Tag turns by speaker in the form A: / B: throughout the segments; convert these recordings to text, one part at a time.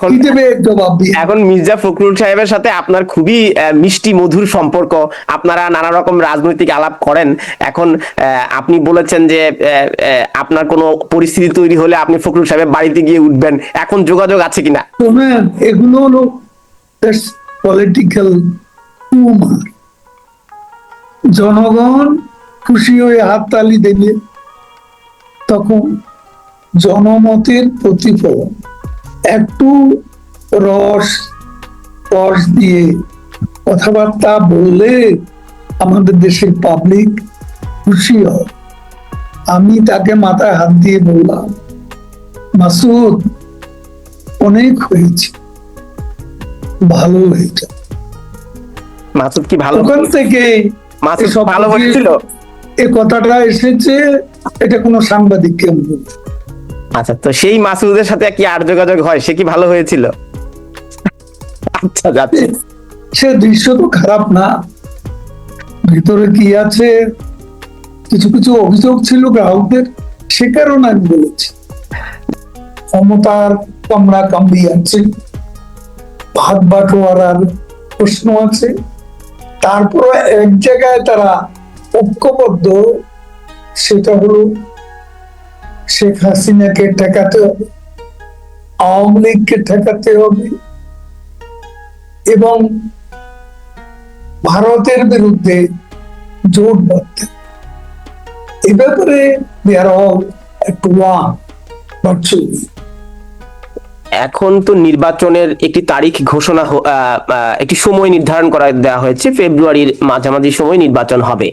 A: এখন
B: কি দেবে জবাব দিয়ে?
A: এখন মির্জা ফখরুল সাহেবের সাথে আপনার খুবই মিষ্টি মধুর সম্পর্ক, আপনারা নানা রকম রাজনৈতিক আলাপ করেন। এখন আপনি বলেছেন যে আপনার কোনো পরিস্থিতি তৈরি হলে আপনি ফখরুল সাহেবের বাড়িতে গিয়ে উঠবেন, এখন যোগাযোগ আছে কিনা?
B: শোনেন, এগুলো হলো পলিটিক্যাল টিউমার। জনগণ খুশি হয়ে হাততালি দেবে, তখন জনমতের প্রতিফলন। একটু রস রস দিয়ে কথাবার্তা বললে আমাদের দেশের পাবলিক খুশি হয়। আমি তাকে মাথায় হাত দিয়ে বললাম, মাসুদ অনেক হয়েছে, ভালো হয়েছে।
A: মাসুদ কি ভালো?
B: ওখান থেকে
A: মাসুদ
B: এসব
A: ভালো হয়েছিল?
B: এ কথাটা এসেছে, এটা কোনো সাংবাদিক কেউ বলছে।
A: আচ্ছা, তো সেই মাসুদের সাথে কি আর যোগাযোগ হয়? সে কি ভালো হয়েছিল? আচ্ছা, যাচ্ছে।
B: সে দৃশ্য তো খারাপ না, ভিতরে কি আছে কিছু কিছু অভিযোগ ছিল গ্রাহকদের, সে কারণে আমি বলেছি। ক্ষমতার কামড়া কামড়ি আছে, ভাগ বাটোয়ারার প্রশ্ন আছে, তারপর এক জায়গায় তারা ঐক্যবদ্ধ, সেটা হলো শেখ হাসিনাকে ঠেকাতে হবে, আওয়ামী লীগকে ঠেকাতে হবে এবং ভারতের বিরুদ্ধে জোট বাঁধতে। এ ব্যাপারে we are all at one, virtually.
A: এখন তো নির্বাচনের একটি তারিখ ঘোষণা একটি সময় নির্ধারণ করা দেওয়া হয়েছে, ফেব্রুয়ারির মাঝামাঝি সময় নির্বাচন হবে।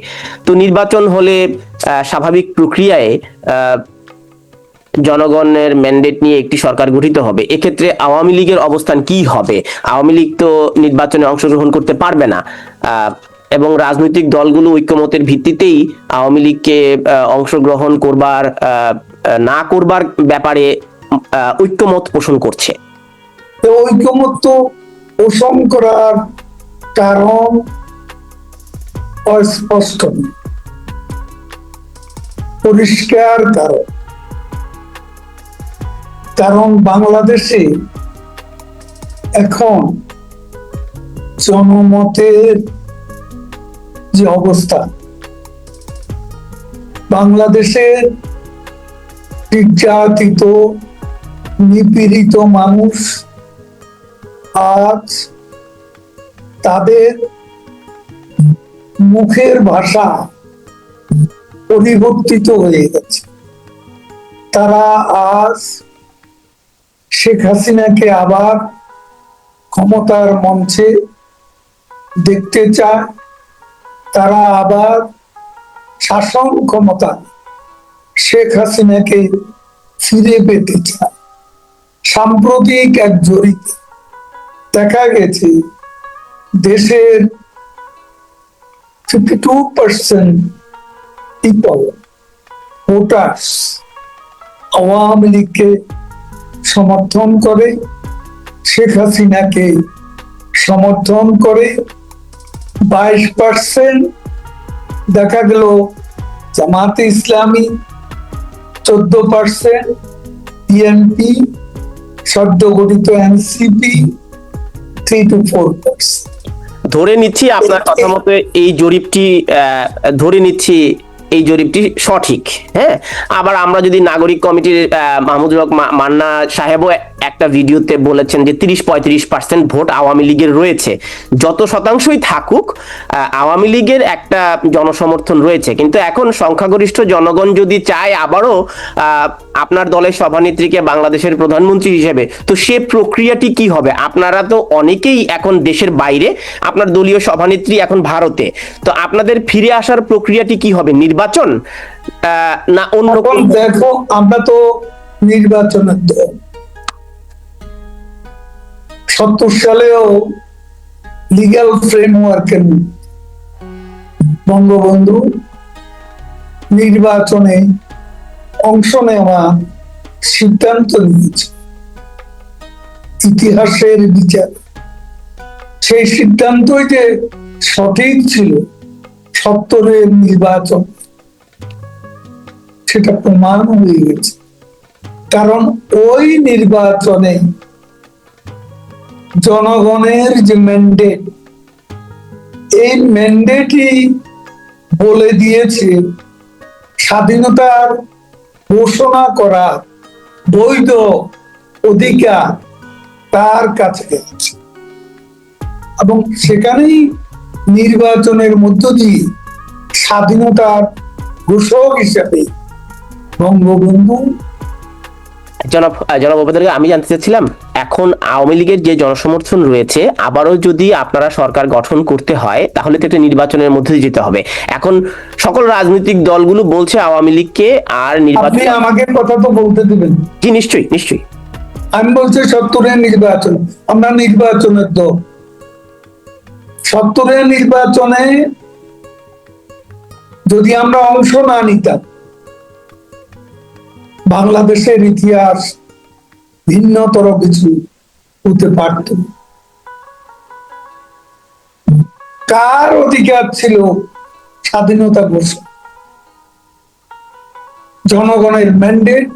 A: তো নির্বাচন হলে স্বাভাবিক প্রক্রিয়ায় জনগণের ম্যান্ডেট নিয়ে একটি সরকার গঠিত হবে। এক্ষেত্রে আওয়ামী লীগের অবস্থান কি হবে? আওয়ামী লীগ তো নির্বাচনে অংশগ্রহণ করতে পারবে না, এবং রাজনৈতিক দলগুলো ঐক্যমতের ভিত্তিতেই আওয়ামী লীগকে অংশগ্রহণ করবার না করবার ব্যাপারে ঐক্যমত পোষণ করছে।
B: ঐক্যমত পোষণ করার কারণ অস্পষ্ট, পরিষ্কার কারণ বাংলাদেশে এখন জনমতের যে অবস্থা, বাংলাদেশের নির্যাতিত নিপীড়িত মানুষ আজ তাদের মুখের ভাষা পরিবর্তিত হয়ে গেছে। তারা আজ শেখ হাসিনাকে আবার ক্ষমতার মঞ্চে দেখতে চায়, তারা আবার শাসন ক্ষমতা শেখ হাসিনাকে ফিরে পেতে চায়। সাম্প্রতিক এক জরিপে দেখা গেছে দেশের 52% পিপল ভোটার্স আওয়ামী লীগকে সমর্থন করে, শেখ হাসিনাকে সমর্থন করে। 22% দেখা গেল জামাতে ইসলামী, 14% বিএনপি, সদ্য গঠিত এনসিপি, 3 to 4%।
A: ধরে নিচ্ছি আপনার কথা মতো এই জরিপটি সঠিক, হ্যাঁ। আবার আমরা যদি নাগরিক কমিটির মাহমুদুল হক মান্না সাহেবও একটা ভিডিওতে বলেছেন যে 30-35% ভোট আওয়ামী লীগের রয়েছে। যত শতাংশই থাকুক, আওয়ামী লীগের একটা জনসমর্থন রয়েছে। কিন্তু এখন সংখ্যাগরিষ্ঠ জনগণ যদি চায় আবারও আপনার দলের সভানেত্রীকে বাংলাদেশের প্রধানমন্ত্রী হিসেবে, তো সে প্রক্রিয়াটি কি হবে? আপনারা তো অনেকেই এখন দেশের বাইরে, আপনার দলীয় সভানেত্রী এখন ভারতে, তো আপনাদের ফিরে আসার প্রক্রিয়াটি কি হবে? নির্বাচন না অন্য?
B: দেখো, আমরা তো নির্বাচনের দল। 70 সালেও লিগ্যাল ফ্রেমওয়ার্কের বঙ্গবন্ধু নির্বাচনে অংশ নেওয়া সিদ্ধান্ত নিয়েছে ইতিহাসের বিচার। সেই সিদ্ধান্তই যে সঠিক ছিল 70-এর নির্বাচন, সেটা প্রমাণ হয়ে গেছে। কারণ ওই নির্বাচনে জনগণের যে ম্যান্ডেট, এই ম্যান্ডেটই বলে দিয়েছে স্বাধীনতার ঘোষণা করার বৈধ অধিকার তার কাছে আছে, এবং সেখানেই নির্বাচনের মধ্য দিয়ে স্বাধীনতার ঘোষক হিসাবে বঙ্গবন্ধু।
A: জনাব ওবায়দুল, আমি জানতে চাচ্ছিলাম, এখন আওয়ামী লীগের যে জনসমর্থন রয়েছে, আবারও যদি আপনারা সরকার গঠন করতে হয় তাহলে তো একটা নির্বাচনের মধ্যে দিয়ে যেতে হবে। এখন সকল রাজনৈতিক দলগুলো বলছে আওয়ামী লীগকে আর
B: আপনি আমাকে কথা তো বলতে দিবেন।
A: জি, নিশ্চয়ই নিশ্চয়ই।
B: আমি বলছি 70-এর নির্বাচন, আমরা নির্বাচনের দল। 70-এর নির্বাচনে যদি আমরা অংশ না নিতাম, বাংলাদেশের ইতিহাস ভিন্নতর কিছু হতে পারত। কার অধিকার ছিল স্বাধীনতা ঘোষণা? জনগণের ম্যান্ডেট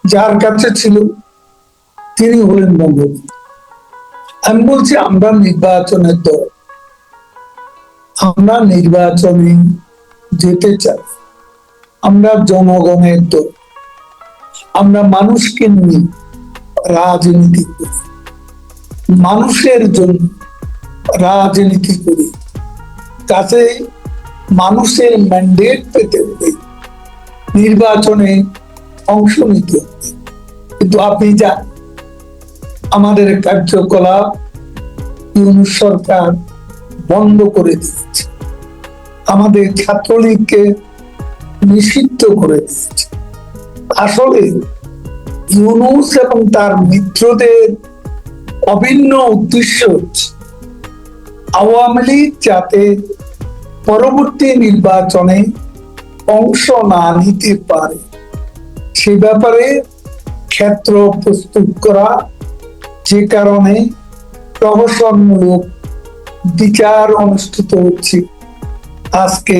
B: যার কাছে ছিল তিনি হলেন বঙ্গবন্ধু। আমি বলছি আমরা নির্বাচনের দল, আমরা নির্বাচনে যেতে চাই, আমরা জনগণের দল, আমরা মানুষকে নিয়ে রাজনীতি করি, মানুষের জন্য রাজনীতি করি। তাতে মানুষের ম্যান্ডেট পেতে হবে, নির্বাচনে অংশ নিতে হবে। কিন্তু আপনি যা আমাদের কার্যকলাপ ইউনূস সরকার বন্ধ করে দিয়েছে, আমাদের ছাত্রলীগকে নিষিদ্ধ করে দিয়েছে। আসলে ইউনূস এবং তার মিত্রদের অভিন্ন উদ্দেশ্য হচ্ছে আওয়ামী লীগ যাতে পরবর্তী নির্বাচনে অংশ না নিতে পারে সে ব্যাপারে ক্ষেত্র প্রস্তুত করা, যে কারণে প্রহসনমূলক বিচার অনুষ্ঠিত হচ্ছে। আজকে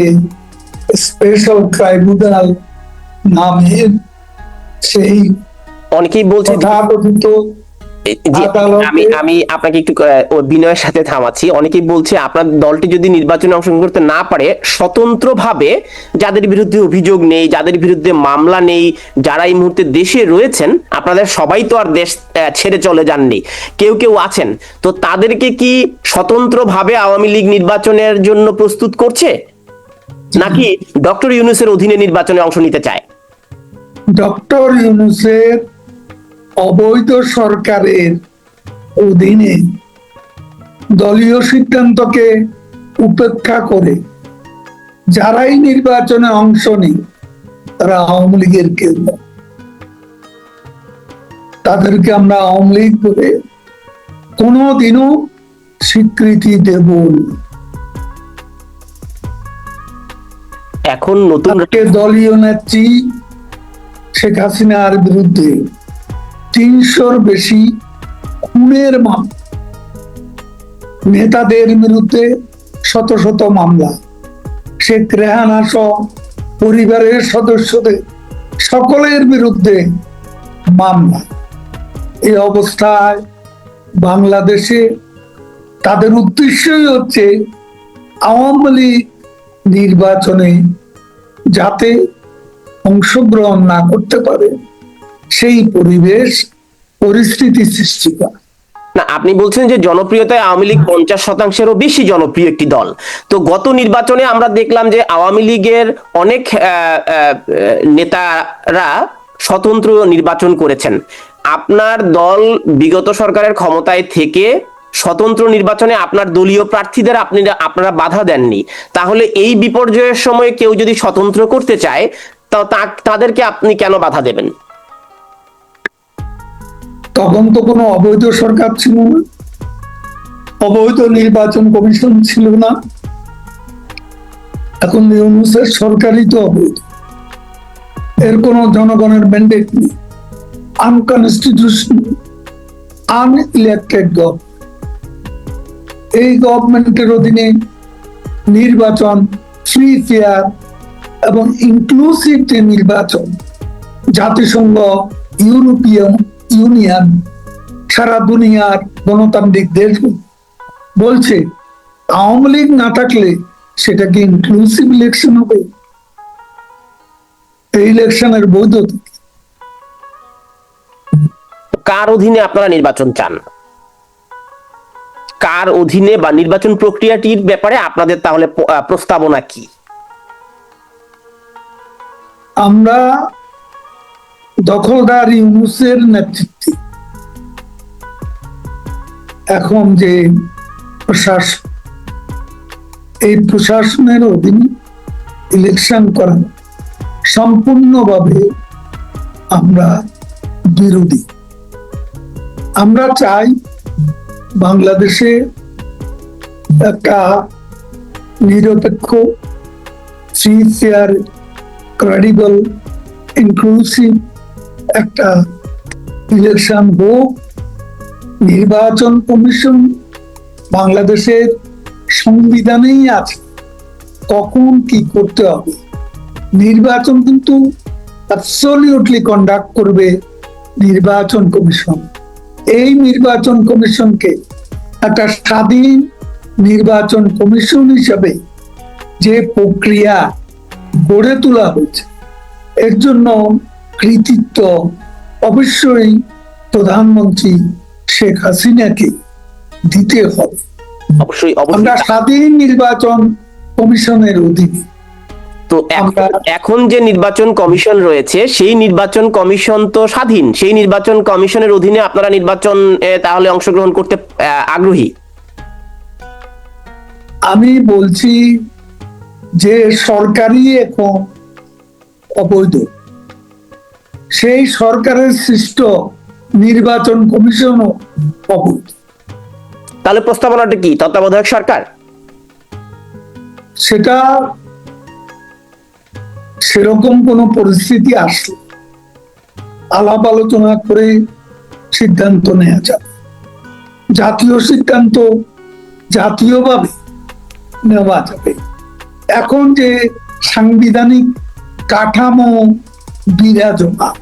B: স্পেশাল ট্রাইব্যুনাল নামে সেই
A: অনেকেই বলছে,
B: তথাকথিত
A: আমি আপনাকে একটু বিনয়ের সাথে থামাচ্ছি। অনেকেই বলছে আপনার দলটি যদি নির্বাচনে অংশগ্রহণ করতে না পারে, স্বতন্ত্রভাবে যাদের বিরুদ্ধে অভিযোগ নেই, যাদের বিরুদ্ধে মামলা নেই, যারা এই মুহূর্তে দেশে রয়েছেন, আপনাদের সবাই তো আর দেশ ছেড়ে চলে যাননি, কেউ কেউ আছেন, তো তাদেরকে কি স্বতন্ত্রভাবে আওয়ামী লীগ নির্বাচনের জন্য প্রস্তুত করছে, নাকি ডক্টর ইউনূসের অধীনে নির্বাচনে অংশ নিতে চায়?
B: ডক্টর ইউনূসের অবৈধ সরকারের অধীনে দলীয় সিদ্ধান্তকে উপেক্ষা করে যারাই নির্বাচনে অংশ নেই তারা আওয়ামী লীগের কেউ নয়। তাদেরকে আমরা আওয়ামী লীগ বলে কোনোদিনও স্বীকৃতি দেব না।
A: এখন নতুন
B: দলীয় নেত্রী শেখ হাসিনার বিরুদ্ধে 300-র বেশি খুনের মামলা, নেতাদের বিরুদ্ধে শত শত মামলা, শেখ রেহানা সহ পরিবারের সদস্যদের সকলের বিরুদ্ধে মামলা। এই অবস্থায় বাংলাদেশে তাদের উদ্দেশ্যই হচ্ছে আওয়ামী লীগ নির্বাচনে যাতে অংশগ্রহণ না করতে পারে সেই পরিস্থিতি সৃষ্টি করা।
A: না, আপনি বলছেন যে জনপ্রিয়তায় আওয়ামী লীগ 50%-এরও বেশি জনপ্রিয় একটি দল। তো গত নির্বাচনে আমরা দেখলাম যে আওয়ামী লীগের অনেক নেতারা স্বতন্ত্র নির্বাচন করেছেন। আপনার দল বিগত সরকারের ক্ষমতায় থেকে স্বতন্ত্র নির্বাচনে আপনার দলীয় প্রার্থীদের আপনারা বাধা দেননি, তাহলে এই বিপর্যয়ের সময় কেউ যদি স্বতন্ত্র করতে চায় তো তাদেরকে আপনি কেন বাধা দেবেন?
B: তখন তো কোনো অবৈধ সরকার ছিল না, অবৈধ নির্বাচন কমিশন ছিল না। এখন ইউনূসের সরকারই তো অবৈধ, এর কোনো জনগণের ম্যান্ডেট নেই, আনকনস্টিটিউশনাল, আনইলেক্টেড গভর্নমেন্ট। এই গভর্নমেন্টের অধীনে নির্বাচন ফ্রি, ফেয়ার এবং ইনক্লুসিভ যে নির্বাচন জাতিসংঘ, ইউরোপিয়ান ইউনিয়ন সারা দুনিয়ার গণতান্ত্রিক দেশ বলছে আওয়ামী লীগ না থাকলে সেটা কি ইনক্লুসিভ ইলেকশন হবে? এই ইলেকশনের বৈধতা কি?
A: কার অধীনে আপনারা নির্বাচন চান? কার অধীনে বা নির্বাচন প্রক্রিয়াটির ব্যাপারে আপনাদের তাহলে প্রস্তাবনা কি?
B: আমরা দখলদার ইউনূসের নেতৃত্বে এখন যে প্রশাসন, এই প্রশাসনের অধীনে ইলেকশন করা সম্পূর্ণভাবে আমরা বিরোধী। আমরা চাই বাংলাদেশে একটা নিরপেক্ষ, ফ্রি, ফেয়ার, ক্রেডিবল, ইনক্লুসিভ একটা ইলেকশন হোক। নির্বাচন কমিশন বাংলাদেশের সংবিধানেই আছে কখন কি করতে হবে। নির্বাচন কিন্তু অ্যাবসলিউটলি কন্ডাক্ট করবে নির্বাচন কমিশন। এই নির্বাচন কমিশনকে একটা স্বাধীন নির্বাচন কমিশন হিসাবে যে প্রক্রিয়া গড়ে তোলা হয়েছে, এর জন্য কৃতিত্ব অবশ্যই প্রধানমন্ত্রী শেখ হাসিনাকে দিতে হবে।
A: অবশ্যই
B: আমরা স্বাধীন নির্বাচন কমিশনের অধীনে।
A: তো এখন যে নির্বাচন কমিশন রয়েছে সেই নির্বাচন কমিশন তো স্বাধীন, সেই নির্বাচন কমিশনের অধীনে আপনারা নির্বাচন তাহলে অংশগ্রহণ করতে আগ্রহী?
B: আমি বলছি যে সরকারই এখন অবৈধ, সেই সরকারের সৃষ্ট নির্বাচন কমিশনও অবৈধ।
A: তাহলে প্রস্তাবনাটা কি? তত্ত্বাবধায়ক সরকার?
B: সেটা সেরকম কোন পরিস্থিতি আসলে আলাপ আলোচনা করে সিদ্ধান্ত নেওয়া যাবে। জাতীয় সিদ্ধান্ত জাতীয়ভাবে নেওয়া যাবে। এখন যে সাংবিধানিক কাঠামো বিরাজমান,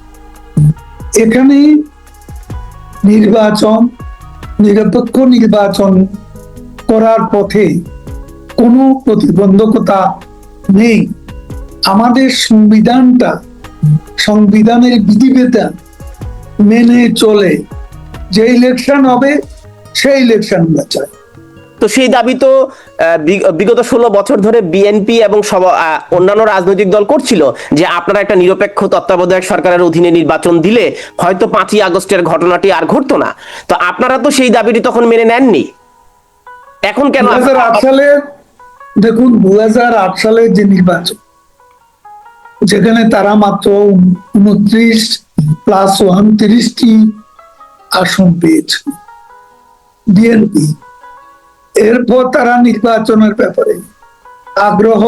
B: এখানে নির্বাচন, নিরপেক্ষ নির্বাচন করার পথে কোনো প্রতিবন্ধকতা নেই। আমাদের সংবিধানটা, সংবিধানের বিধিবিধান মেনে চলে যে ইলেকশন হবে সেই ইলেকশন আমরা চাই।
A: তো সেই দাবি তো বিগত 16 বছর ধরে বিএনপি এবং অন্যান্য রাজনৈতিক দল করছিল যে আপনারা একটা নিরপেক্ষ তত্ত্বাবধায়ক সরকারের অধীনে নির্বাচন দিলে হয়তো 5ই আগস্টের ঘটনাটি আর ঘটতো না। তো আপনারা তো সেই দাবিটি তখন মেনে নেননি, এখন কেন?
B: 2008 সালে দেখুন, 2008 সালে যে নির্বাচন, যেখানে তারা মাত্র 29+1 30টি আসন পেয়েছে বিএনপি, এরপর তারা নির্বাচনের ব্যাপারে আগ্রহ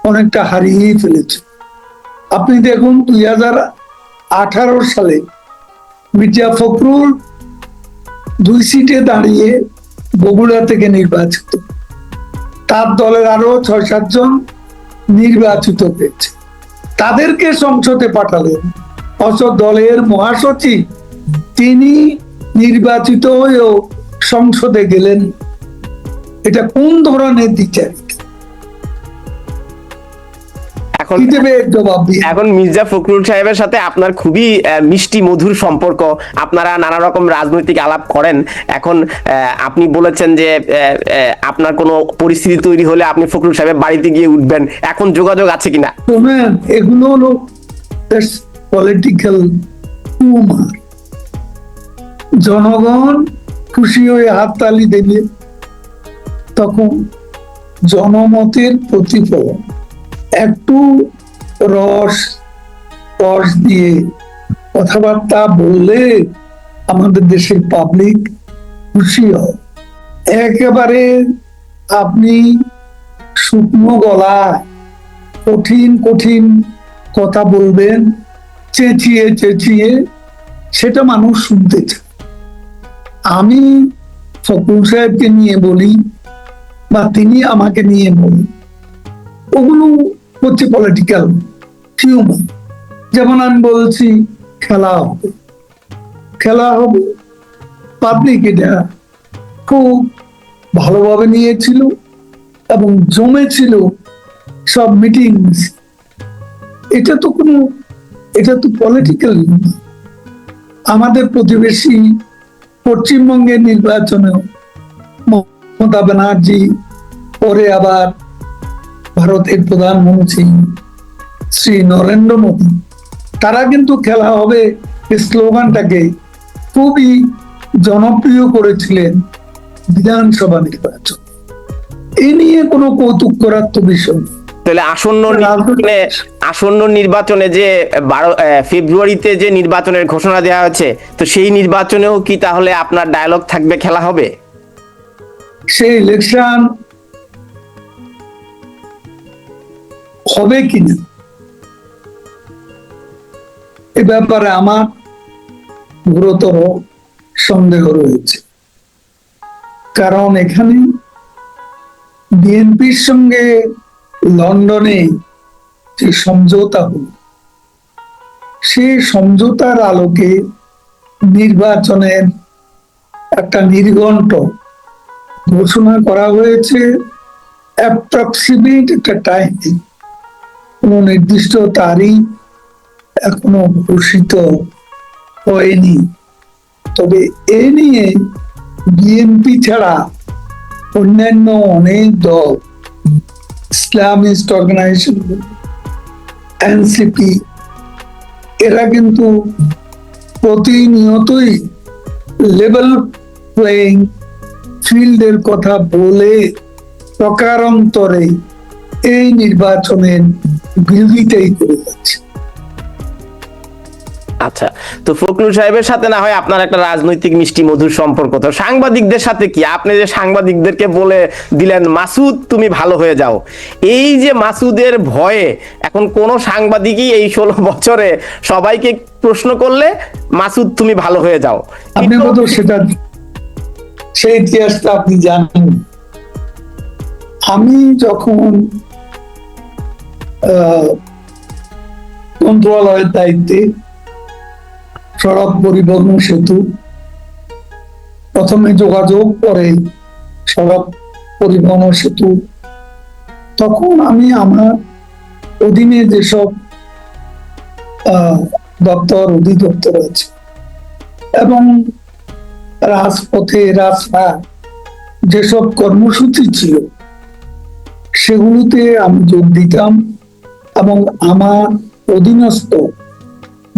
B: অনেকটা হারিয়ে ফেলেছে। আপনি দেখুন 2018 সালে মির্জা ফখরুল 2 সিটে দাঁড়িয়ে বগুড়া থেকে নির্বাচিত, তার দলের আরো 6-7 জন নির্বাচিত হয়েছে, তাদেরকে সংসদে পাঠালেন। অথচ দলের মহাসচিব তিনি নির্বাচিত হয়েও সংসদে গেলেন। এটা কোন ধরনের দ্বিচারিতা?
A: এখন মির্জা ফখরুল সাহেবের সাথে আপনার খুবই মিষ্টি মধুর সম্পর্ক, আপনারা নানা রকম রাজনৈতিক আলাপ করেন। এখন আপনি বলেছেন যে আপনার কোনো পরিস্থিতি তৈরি হলে আপনি ফখরুল সাহেবের বাড়িতে গিয়ে উঠবেন, এখন যোগাযোগ আছে কিনা?
B: এগুলো হলো পলিটিক্যাল টিউমার। জনগণ খুশি হয়ে হাততালি দেবে, তখন জনমতের প্রতিফলন। একটু রস দিয়ে কথাবার্তা বললে আমাদের দেশের পাবলিক খুশি হয়। একেবারে আপনি শুকনো গলায় কঠিন কঠিন কথা বলবেন, চেঁচিয়ে চেঁচিয়ে, সেটা মানুষ শুনতে চায়। আমি ফখরুল সাহেবকে নিয়ে বলি বা তিনি আমাকে নিয়ে বলি, ওগুলো হচ্ছে পলিটিক্যাল টিউমার। যেমন আমি বলছি খেলা হবে, পাবলিক এটা খুব ভালোভাবে নিয়েছিল এবং জমেছিল সব মিটিং। এটা তো পলিটিক্যাল। আমাদের প্রতিবেশী পশ্চিমবঙ্গের নির্বাচনেও মমতা ব্যানার্জি, পরে আবার ভারতের প্রধানমন্ত্রী শ্রী নরেন্দ্র মোদী, তারা কিন্তু খেলা হবে এই স্লোগানটাকে খুবই জনপ্রিয় করেছিলেন বিধানসভা নির্বাচন। এ নিয়ে কোনো কৌতুক করার তো বিষয় নেই।
A: তাহলে আসন্ন নির্বাচনে যে ফেব্রুয়ারিতে যে নির্বাচনের ঘোষণা দেওয়া হয়েছে, তো সেই নির্বাচনেও কি তাহলে আপনার ডায়লগ থাকবে, খেলা হবে?
B: সেই ইলেকশন হবে কিনা এ ব্যাপারে আমার গুরুতর সন্দেহ রয়েছে। কারণ এখানে বিএনপির সঙ্গে লন্ডনে যে সমঝোতা হল, সেই সমঝোতার আলোকে নির্বাচনের একটা নির্ঘণ্ট ঘোষণা করা হয়েছে। অ্যাপ্রক্সিমেট একটা টাইম, কোনো নির্দিষ্ট তারিখ এখনো ঘোষিত হয়নি। তবে এ নিয়ে বিএনপি ছাড়া অন্যান্য অনেক দল, ইসলামিস্ট অর্গানাইজেশন, এনসিপি, এরা কিন্তু প্রতিনিয়তই লেভেল প্লেইং ফিল্ডের কথা বলে প্রকারান্তরে এই নির্বাচনের বিরোধিতাই করে যাচ্ছে।
A: আচ্ছা, তো ফখরুল সাহেবের সাথে না হয় আপনার একটা রাজনৈতিক মিষ্টি মধুর সম্পর্ক, তো সাংবাদিকদের সাথে কি? আপনি যে সাংবাদিকদেরকে বলে দিলেন মাসুদ তুমি ভালো হয়ে যাও, এই যে মাসুদের ভয়ে এখন কোন সাংবাদিকই এই 16 বছরে সবাইকে প্রশ্ন করলে মাসুদ তুমি ভালো হয়ে যাও,
B: আপনি কত সেটা সেই ইতিহাসটা আপনি জানেন। আমি যখন মন্ত্রণালয়ের দায়িত্বে, সড়ক পরিবহন সেতু, প্রথমে যোগাযোগ, পরে সড়ক পরিবহন সেতু, তখন আমি আমার অধীনে যেসব দপ্তর অধিদপ্তর আছে এবং রাজপথে রাস্তায় যেসব কর্মসূচি ছিল সেগুলোতে আমি যোগ দিতাম। এবং আমার অধীনস্থ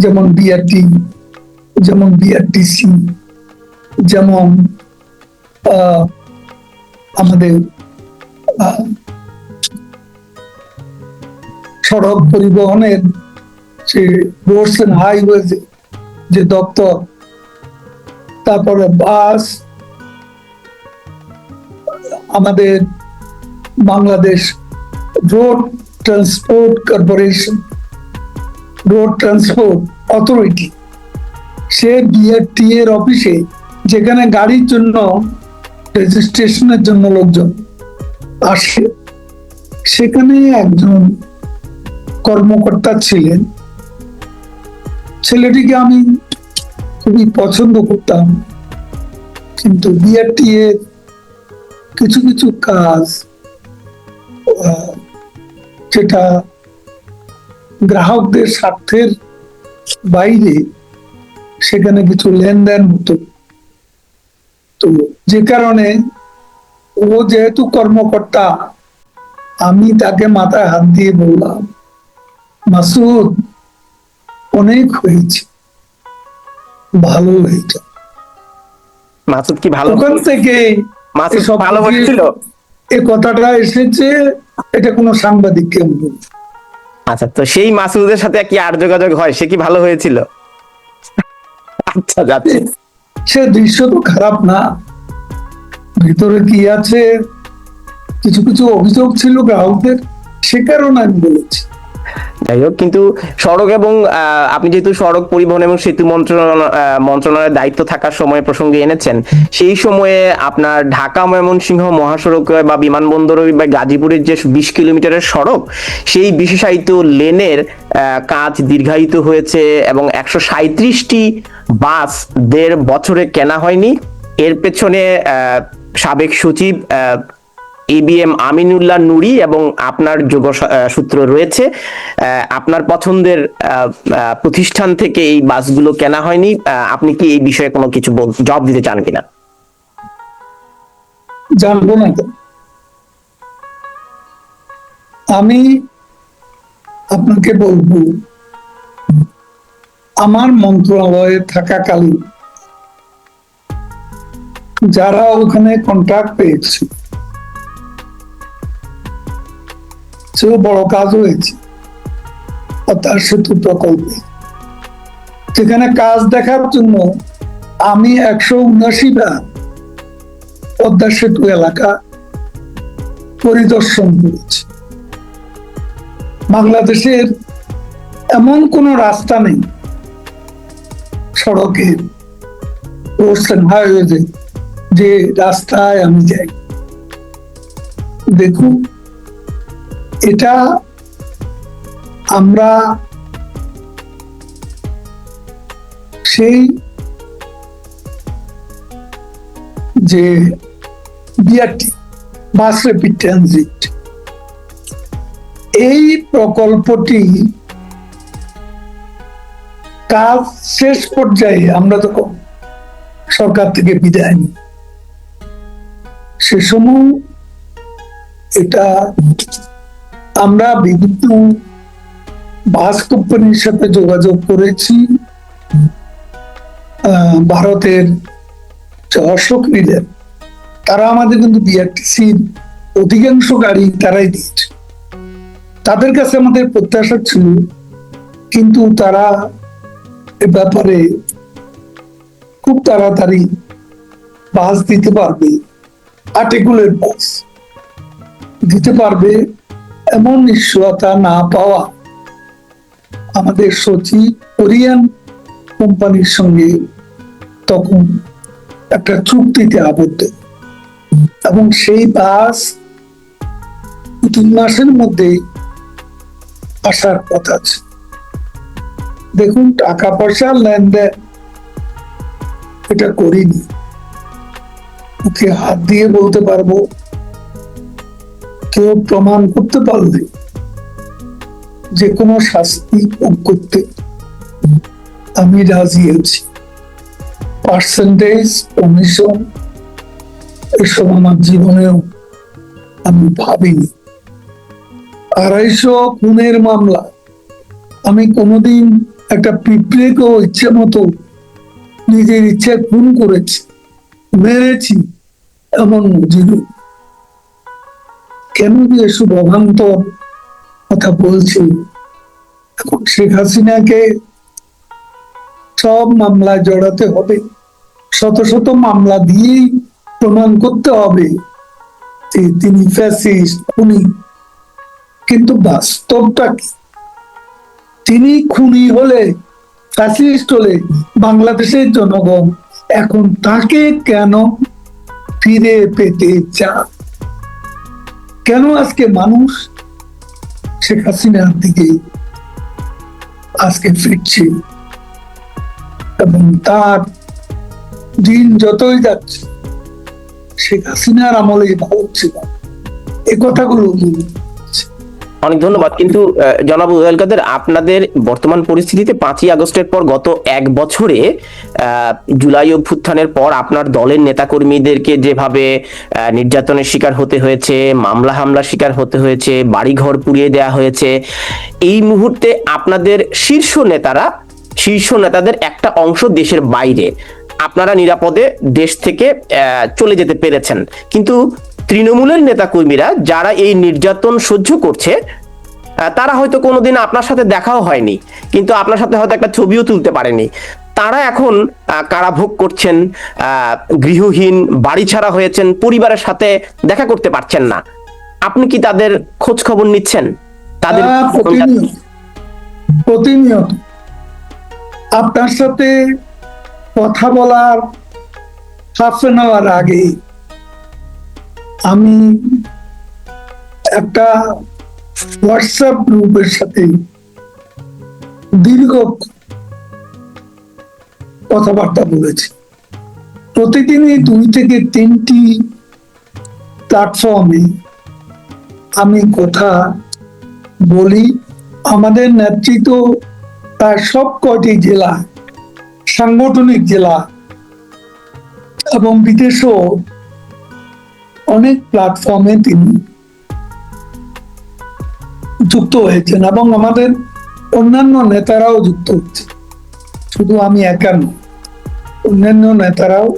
B: যেমন বিআরটি, যেমন বিআরটিসি, যেমন আমাদের সড়ক পরিবহনের যে রোডস এন্ড হাইওয়ে যে দপ্তর, তারপরে বাস, আমাদের Bangladesh road transport corporation, road transport authority, সে বিআরটি এর অফিসে যেখানে গাড়ির জন্য রেজিস্ট্রেশনের জন্য লোকজন আসে, সেখানে একজন কর্মকর্তা ছিলেন। ছেলেটিকে আমি খুবই পছন্দ করতাম, কিন্তু বিআরটি এর কিছু কিছু কাজ যেটা গ্রাহকদের স্বার্থের বাইরে, সেখানে কিছু লেনদেন হতো। তো যে কারণে ও যেহেতু কর্মকর্তা, আমি তাকে মাথায় হাত দিয়ে বললাম, মাসুদ অনেক হয়েছে, ভালো হয়েছে।
A: মাসুদ কি ভালো?
B: ওখান থেকে
A: মাসুদ ভালো হয়েছিল,
B: এই কথাটা এসেছে, এটা কোনো সাংবাদিককে বলি।
A: আচ্ছা, তো সেই মাসুদের সাথে কি আর যোগাযোগ হয়? সে কি ভালো হয়েছিল? আচ্ছা, যাচ্ছে।
B: সে দৃশ্য তো খারাপ না, ভিতরে কি আছে কিছু কিছু অভিযোগ ছিল গ্রাহকদের, সে কারণে আমি বলেছি।
A: যাই হোক, কিন্তু সড়ক এবং আপনি যেহেতু সড়ক পরিবহন এবং সেতু মন্ত্রণালয়ের দায়িত্ব থাকার সময় প্রসঙ্গে এনেছেন, সেই সময়ে আপনার ঢাকা ময়মনসিংহ মহাসড়ক বা বিমানবন্দর বা গাজীপুরের যে 20 কিলোমিটারের সড়ক, সেই বিশেষায়িত লেনের কাজ দীর্ঘায়িত হয়েছে এবং 137টি বাস 1.5 বছরে কেনা হয়নি, এর পেছনে সাবেক সচিব ABM আমিনুল্লাহ নুরি এবং আপনার সূত্র রয়েছে। আপনার পছন্দের প্রতিষ্ঠান থেকে এই বাসগুলো কেনা হয়নি। আপনি কি এই বিষয়ে কোনো কিছু জবাব দিতে চান কিনা?
B: জানবো না তো। আমি আপনাকে বলবো, আমার মন্ত্রণালয়ে থাকাকালীন যারা ওখানে কন্ট্রাক্ট পেয়েছে, সেও বড় কাজ হয়েছে পদ্মা সেতু প্রকল্পে, যেখানে কাজ দেখার জন্য আমি 179 বার পদ্মা সেতু এলাকা পরিদর্শন করেছি। বাংলাদেশের এমন কোন রাস্তা নেই সড়কের হাইওয়েতে যে রাস্তায় আমি যাই। দেখুন, এটা আমরা সেই যে BRT, বাস র্যাপিড ট্রানজিট, এই প্রকল্পটি কাজ শেষ পর্যায়ে আমরা যখন সরকার থেকে বিদায় নিই, সে সময় এটা আমরা বিভিন্ন বাস কোম্পানির সাথে যোগাযোগ করেছি। ভারতের যে অশোক লীলের, তারা আমাদের কিন্তু BRTC-র অধিকাংশ গাড়ি তারাই দিয়েছে। তাদের কাছে আমাদের প্রত্যাশা ছিল, কিন্তু তারা এ ব্যাপারে খুব তাড়াতাড়ি বাস দিতে পারবে, আর্টিকুলেট বাস দিতে পারবে এমন নিশ্চয়তা না পাওয়া আমাদের সচিব কোরিয়ান কোম্পানির সঙ্গে তখন একটা চুক্তিতে আবদ্ধ, এবং সেই বাস 2 মাসের মধ্যে আসার কথা আছে। দেখুন, টাকা পয়সার লেনদেন এটা করিনি, ওকে হাত দিয়ে বলতে পারবো। কেউ প্রমাণ করতে পারলে যে কোনো শাস্তি ভোগ করতে আমি রাজি আছি। পার্সেন্টেজ, কমিশন এসব আমার জীবনেও আমি ভাবিনি। 250 খুনের মামলা আমি কোনোদিন একটা পিঁপড়েকেও ইচ্ছে মতো নিজের ইচ্ছে খুন করেছি, মেরেছি এমন নজিরও। কেন যে এসব অভান্তর কথা বলছি? এখন শেখ হাসিনাকে সব মামলায় জড়াতে হবে, শত শত মামলা দিয়েই প্রমাণ করতে হবে যে তিনি ফ্যাসিস্ট, খুনি। কিন্তু বাস্তবটা কি? তিনি খুনি হলে, ফ্যাসিস্ট হলে বাংলাদেশের জনগণ এখন তাকে কেন ফিরে পেতে চায়? কেন আজকে মানুষ শেখ হাসিনার দিকে আজকে ফিরছে, এবং তার দিন যতই যাচ্ছে শেখ হাসিনার আমলে ভালো ছিল, এই কথাগুলো
A: অনেক ধন্যবাদ। কিন্তু জনাব ওয়াহেদ কাদের, আপনাদের বর্তমান পরিস্থিতিতে 5ই আগস্টের পর গত 1 বছরে জুলাই অভ্যুত্থানের পর আপনার দলের নেতাকর্মীদেরকে যেভাবে নির্যাতনের শিকার হতে হয়েছে, মামলা হামলার শিকার হতে হয়েছে, বাড়িঘর পুড়িয়ে দেওয়া হয়েছে, এই মুহূর্তে আপনাদের শীর্ষ নেতাদের একটা অংশ দেশের বাইরে, আপনারা নিরাপদে দেশ থেকে চলে যেতে পেরেছেন। কিন্তু তৃণমূলের নেতাকর্মীরা যারা এই নির্যাতন সহ্য করছে, তারা হয়তো কোনোদিন আপনার সাথে দেখাও হয়নি, কিন্তু আপনার সাথে হয়তো একটা ছবিও তুলতে পারেনি। তারা এখন কারাভোগ করছেন, গৃহহীন, বাড়ি ছাড়া হয়েছেন, পরিবারের সাথে দেখা করতে পারছেন না। আপনি কি তাদের খোঁজ খবর নিচ্ছেন? তাদের
B: প্রতিনিয়ত আপনার সাথে কথা বলার হাফ এন আওয়ার আগে আমি একটা হোয়াটসঅ্যাপ গ্রুপের সাথে দীর্ঘ কথাবার্তা বলেছি। প্রতিদিনই 2 থেকে 3টি প্ল্যাটফর্মে আমি কথা বলি। আমাদের নেতৃত্ব তার সব কয়টি জেলা, সাংগঠনিক জেলা এবং বিদেশেও অনেক প্ল্যাটফর্মে তিনি যুক্ত হয়েছেন এবং আমাদের অন্যান্য নেতারাও যুক্ত হচ্ছে, শুধু আমি একা নই, অন্যান্য নেতারাও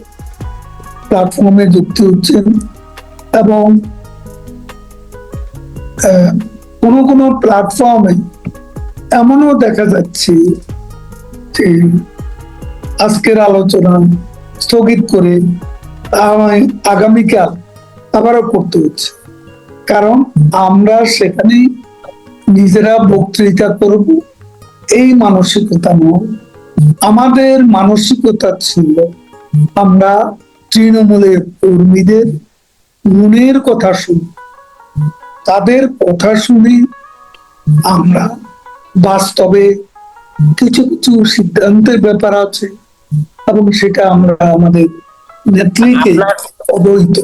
B: প্ল্যাটফর্মে যুক্ত হচ্ছেন। এবং কোনো কোনো প্ল্যাটফর্মে এমনও দেখা যাচ্ছে যে আজকের আলোচনা স্থগিত করে আগামীকাল আবারও করতে হচ্ছে, কারণ আমরা সেখানে নিজেরা বক্তৃতা করব এই মানসিকতা নয়। আমাদের মানসিকতা ছিল আমরা তৃণমূলের কর্মীদের মনের কথা শুনি, তাদের কথা শুনে আমরা বাস্তবে কিছু কিছু সিদ্ধান্তের ব্যাপার আছে এবং সেটা আমরা আমাদের নেত্রীকে অবহিত।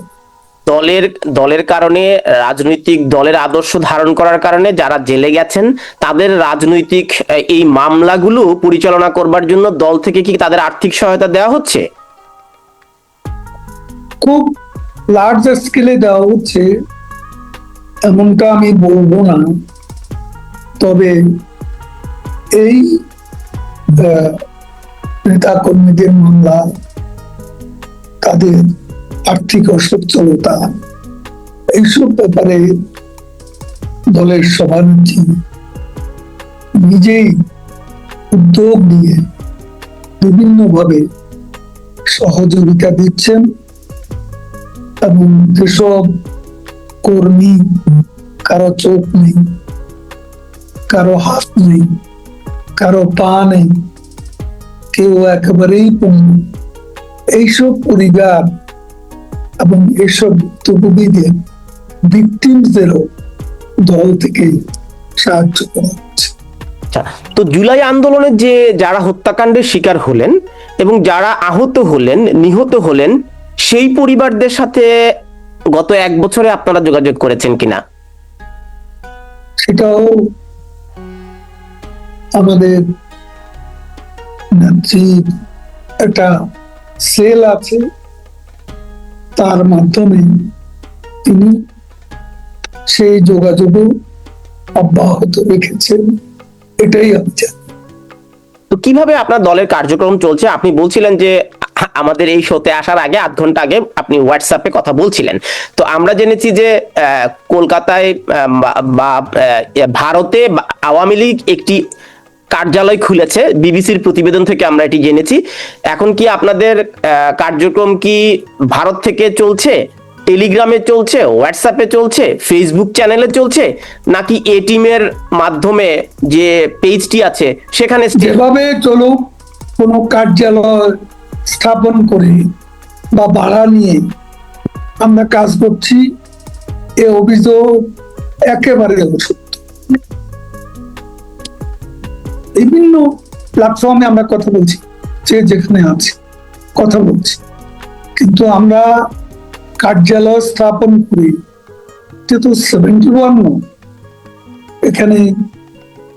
A: দলের কারণে, রাজনৈতিক দলের আদর্শ ধারণ করার কারণে যারা জেলে গেছেন তাদের রাজনৈতিক এই মামলাগুলো পরিচালনা করবার জন্য দল থেকে কি তাদের আর্থিক সহায়তা দেওয়া হচ্ছে?
B: খুব লার্জ স্কেলে দেওয়া হচ্ছে এমনটা আমি বলবো না, তবে এই নেতা কর্মীদের মামলা, তাদের আর্থিক অসচ্ছলতা, এইসব ব্যাপারে দলের সভানেত্রী নিজেই উদ্যোগ নিয়ে বিভিন্নভাবে সহযোগিতা দিচ্ছেন এবং যেসব কর্মী কারো চোখ নেই, কারো হাত নেই, কারো পা নেই, কেউ একেবারেই পঙ্গু, এইসব পরিবার এবং এইসব ভুক্তভোগীদের ভিকটিমসদেরও দল থেকে সাহায্য করা হচ্ছে।
A: তো জুলাই আন্দোলনে যে যারা হত্যাকাণ্ডের শিকার হলেন এবং যারা আহত হলেন, নিহত হলেন, সেই পরিবারদের সাথে গত 1 বছরে আপনারা যোগাযোগ করেছেন কিনা?
B: সেটাও আমাদের একটা সেল আছে, তার মাধ্যমে তিনি সেই যোগাযোগ অব্যাহত রেখেছেন, এটাই আমি জানি।
A: তো কিভাবে আপনার দলের কার্যক্রম চলছে? আপনি বলছিলেন যে আমাদের এই শোতে আসার আগে 8 ঘন্টা আগে আপনি হোয়াটসঅ্যাপে কথা বলছিলেন। তো আমরা জেনেছি যে কলকাতায় বা ভারতে আওয়ামী লীগ একটি কার্যালয় খুলেছে, বিবিসির প্রতিবেদন থেকে আমরা এটি জেনেছি। এখন কি আপনাদের কার্যক্রম কি ভারত থেকে চলছে, টেলিগ্রামে চলছে, হোয়াটসঅ্যাপে চলছে, ফেসবুক চ্যানেলে চলছে, নাকি এ টিমের মাধ্যমে যে পেজটি আছে সেখানে?
B: যেভাবে চলুক, কোনো কার্যালয় স্থাপন করে বা ভাড়া নিয়ে আমরা কাজ করছি, এ অভিযোগ একেবারে অসত্য। বিভিন্ন প্ল্যাটফর্মে আমরা কথা বলছি, যে যেখানে আছে কথা বলছি, কিন্তু আমরা কার্যালয় স্থাপন করি এটা তো 71 নয়। এখানে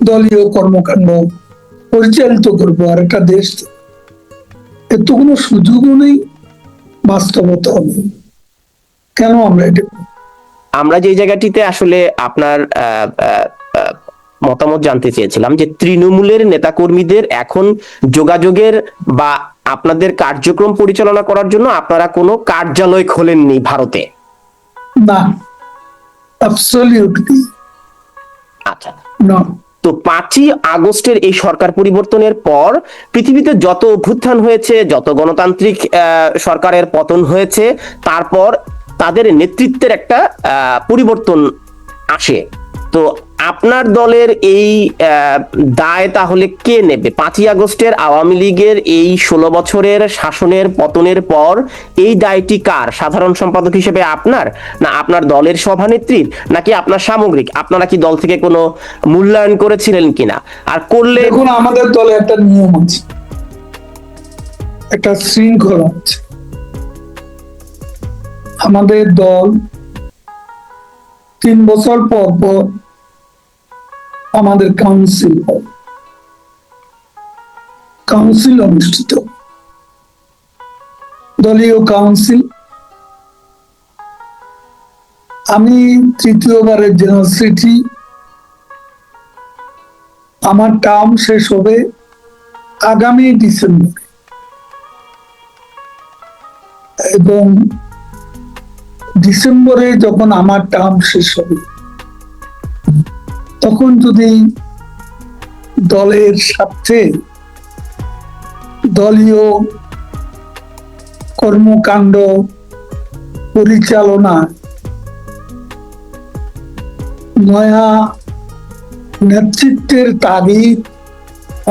B: দলীয় কর্মকাণ্ড পরিচালিত করবো আর একটা দেশ, এর তো কোনো সুযোগও নেই, বাস্তবতা নেই। কেন আমরা এটা?
A: আমরা যে জায়গাটিতে আসলে আপনার মতামত জানতে চেয়েছিলাম যে তৃণমূলের নেতাকর্মীদের এখন যোগাযোগের বা আপনাদের কার্যক্রম পরিচালনা করার জন্য আপনারা কোনো কার্যালয় খোলেননি ভারতে?
B: না, অ্যাবসলিউটলি।
A: আচ্ছা,
B: না।
A: তো 5ই আগস্টের এই সরকার পরিবর্তনের পর পৃথিবীতে যত অভ্যুত্থান হয়েছে, যত গণতান্ত্রিক সরকারের পতন হয়েছে, তারপর তাদের নেতৃত্বের একটা পরিবর্তন আসে। তো আপনার দলের এই দায় তাহলে কে নেবে? 5ই আগস্টের আওয়ামী লীগের এই 16 বছরের শাসনের পতনের পর এই দায়টি কার? সাধারণ সম্পাদক হিসেবে আপনার, না আপনার দলের সভানেত্রীর, নাকি আপনার সামগ্রিক? আপনারা কি দল থেকে কোনো মূল্যায়ন করেছিলেন কিনা? আর করলে?
B: দেখুন, আমাদের দলে একটা নিয়ম আছে, একটা শৃঙ্খলা আছে। আমাদের দল 3 বছর পর পর আমাদের কাউন্সিল অনুষ্ঠিত, দলীয় কাউন্সিল। আমি তৃতীয়বারের জেনারেল সেক্রেটারি। আমার টার্ম শেষ হবে আগামী ডিসেম্বর, এবং ডিসেম্বরে যখন আমার টার্ম শেষ হবে তখন যদি দলের স্বার্থে দলীয় কর্মকাণ্ড পরিচালনা নয়া নেতৃত্বের তাগিদ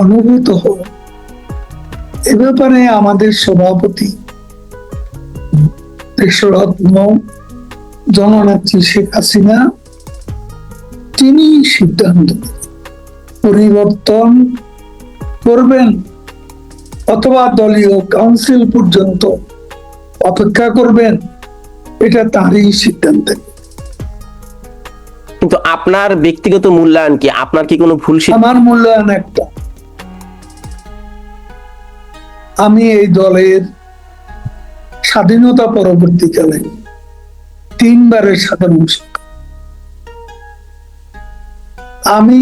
B: অনুভূত হয়, এ ব্যাপারে আমাদের সভাপতি দেশরত্ন জননেত্রী শেখ হাসিনা তিনি সিদ্ধান্ত পরিবর্তন করবেন অথবা দলীয় কাউন্সিল পর্যন্ত অপেক্ষা করবেন, এটা তারই সিদ্ধান্ত।
A: কিন্তু আপনার ব্যক্তিগত মূল্যায়ন কি? আপনার কি কোনো ভুল?
B: আমার মূল্যায়ন একটা, আমি এই দলের স্বাধীনতা পরবর্তীকালে 3 বারের সাধারণ সম্পাদক। আমি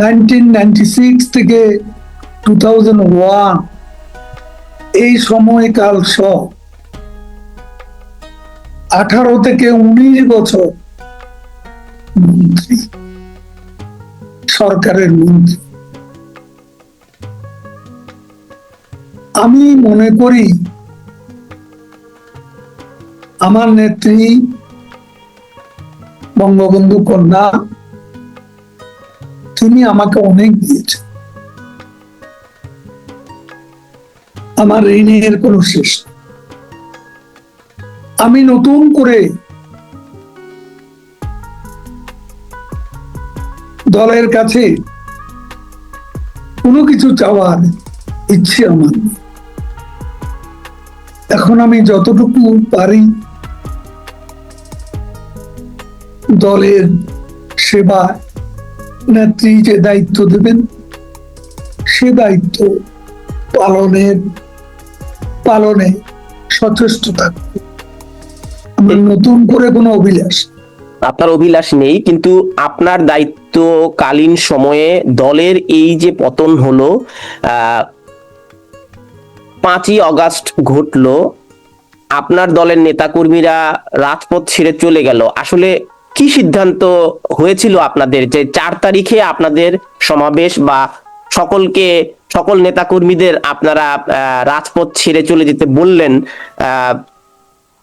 B: 1996 থেকে 2001 এই সময়কাল সহ 18 থেকে 19 বছর মন্ত্রী, সরকারের মন্ত্রী। আমি মনে করি আমার নেত্রী বঙ্গবন্ধু কন্যা তিনি আমাকে অনেক দিয়েছেন, আমার ঋণের কোনো শেষ নেই। আমি নতুন করে দলের কাছে কোনো কিছু চাওয়ার ইচ্ছে আমার নেই। এখন আমি যতটুকু পারি দলের সেবা, নেত্রী যে দায়িত্ব দেবেন সে দায়িত্ব পালনে সচেষ্ট থাকবো। আমার নতুন করে কোনো অভিলাষ,
A: আপনার অভিলাষ নেই, কিন্তু আপনার দায়িত্বকালীন সময়ে দলের এই যে পতন হলো, 5ই অগাস্ট ঘটলো, আপনার দলের নেতাকর্মীরা রাজপথ ছেড়ে চলে গেল, আসলে কি সিদ্ধান্ত হয়েছিল আপনাদের যে 4 তারিখে আপনাদের সমাবেশ বা সকল নেতাকর্মীদের আপনারা রাজপথ ছেড়ে চলে যেতে বললেন?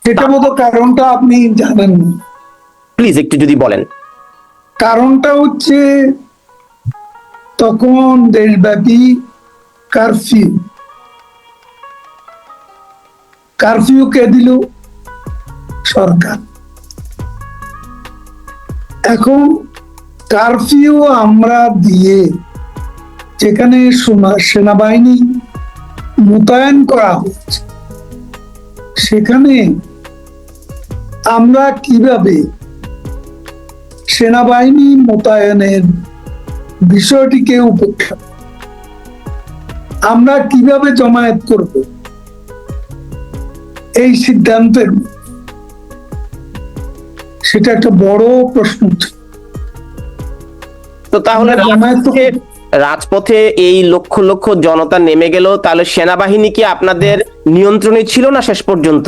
B: সেটা মতো কারণটা আপনি জানেন না,
A: প্লিজ একটু যদি বলেন।
B: কারণটা হচ্ছে তখন দেশব্যাপী কারফিউ কে দিল সরকার। এখন কারফিউ আমরা দিয়ে যেখানে সেনাবাহিনী মোতায়েন করা হচ্ছে সেখানে আমরা কিভাবে সেনাবাহিনী মোতায়েনের বিষয়টিকে উপেক্ষা, আমরা কিভাবে জমায়েত করব এই সিদ্ধান্তের, সেটা একটা বড় প্রশ্ন।
A: তো তাহলে রাজপথে এই লক্ষ লক্ষ জনতা নেমে গেল, তাহলে সেনাবাহিনী কি আপনাদের নিয়ন্ত্রণে ছিল না শেষ পর্যন্ত?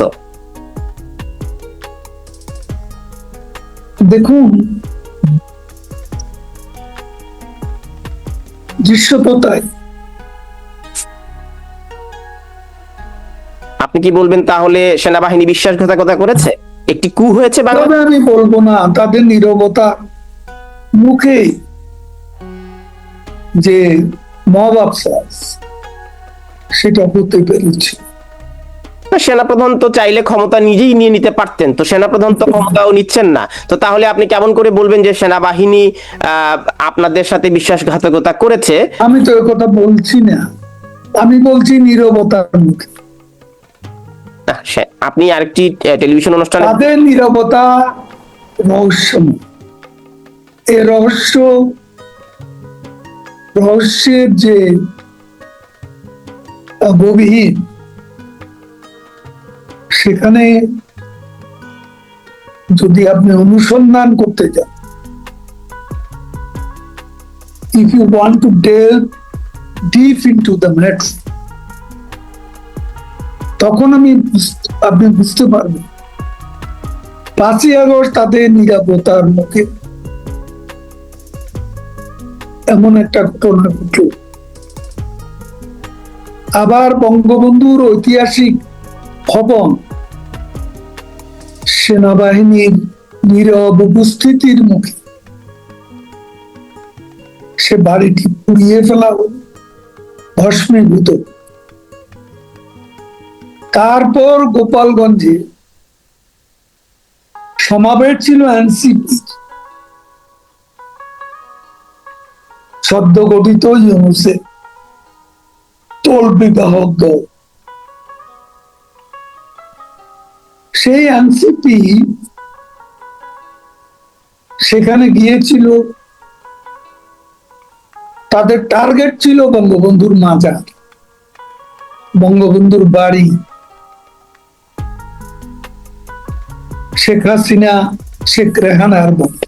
B: দেখুন, দৃশ্যপতায়
A: আপনি কি বলবেন তাহলে সেনাবাহিনী বিশ্বাসঘাতকতা করেছে, একটি কু হয়েছে?
B: তবে আমি বলবো না, তাদের নীরবতা মুখে যে মব আফসাস সেটা হতে পেরেছে।
A: সেনাপ্রধান তো চাইলে ক্ষমতা নিজেই নিয়ে নিতে পারতেন, তো সেনাপ্রধান তো ক্ষমতাও নিচ্ছেন না, তো তাহলে আপনি কেমন করে বলবেন যে সেনাবাহিনী আপনাদের সাথে বিশ্বাসঘাতকতা করেছে?
B: আমি তো কথা বলছি না, আমি বলছি নীরবতার মুখে।
A: আপনি আরেকটি টেলিভিশন অনুষ্ঠানে
B: তাদের নীরবতা রহস্যময়। এই রহস্যের যে গভীর, সেখানে যদি আপনি অনুসন্ধান করতে যান, if you want to delve deep into the matter, তখন আপনি বুঝতে পারবেন 5ই আগস্ট তাদের নিরাপত্তার মুখে এমন একটা ঘটনা ঘটল। আবার বঙ্গবন্ধুর ঐতিহাসিক ভবন সেনাবাহিনীর নীরব উপস্থিতির মুখে সে বাড়িটি পুড়িয়ে ফেলা হল, ভস্মীভূত। তারপর গোপালগঞ্জে সমাবেশ ছিল এনসিপি, সদ্য গঠিত ইউনুসের তল্পি বাহক দল। সেই এনসিপি সেখানে গিয়েছিল, তাদের টার্গেট ছিল বঙ্গবন্ধুর মাজার, বঙ্গবন্ধুর বাড়ি, শেখ হাসিনা, শেখ রেহানার বাড়ি।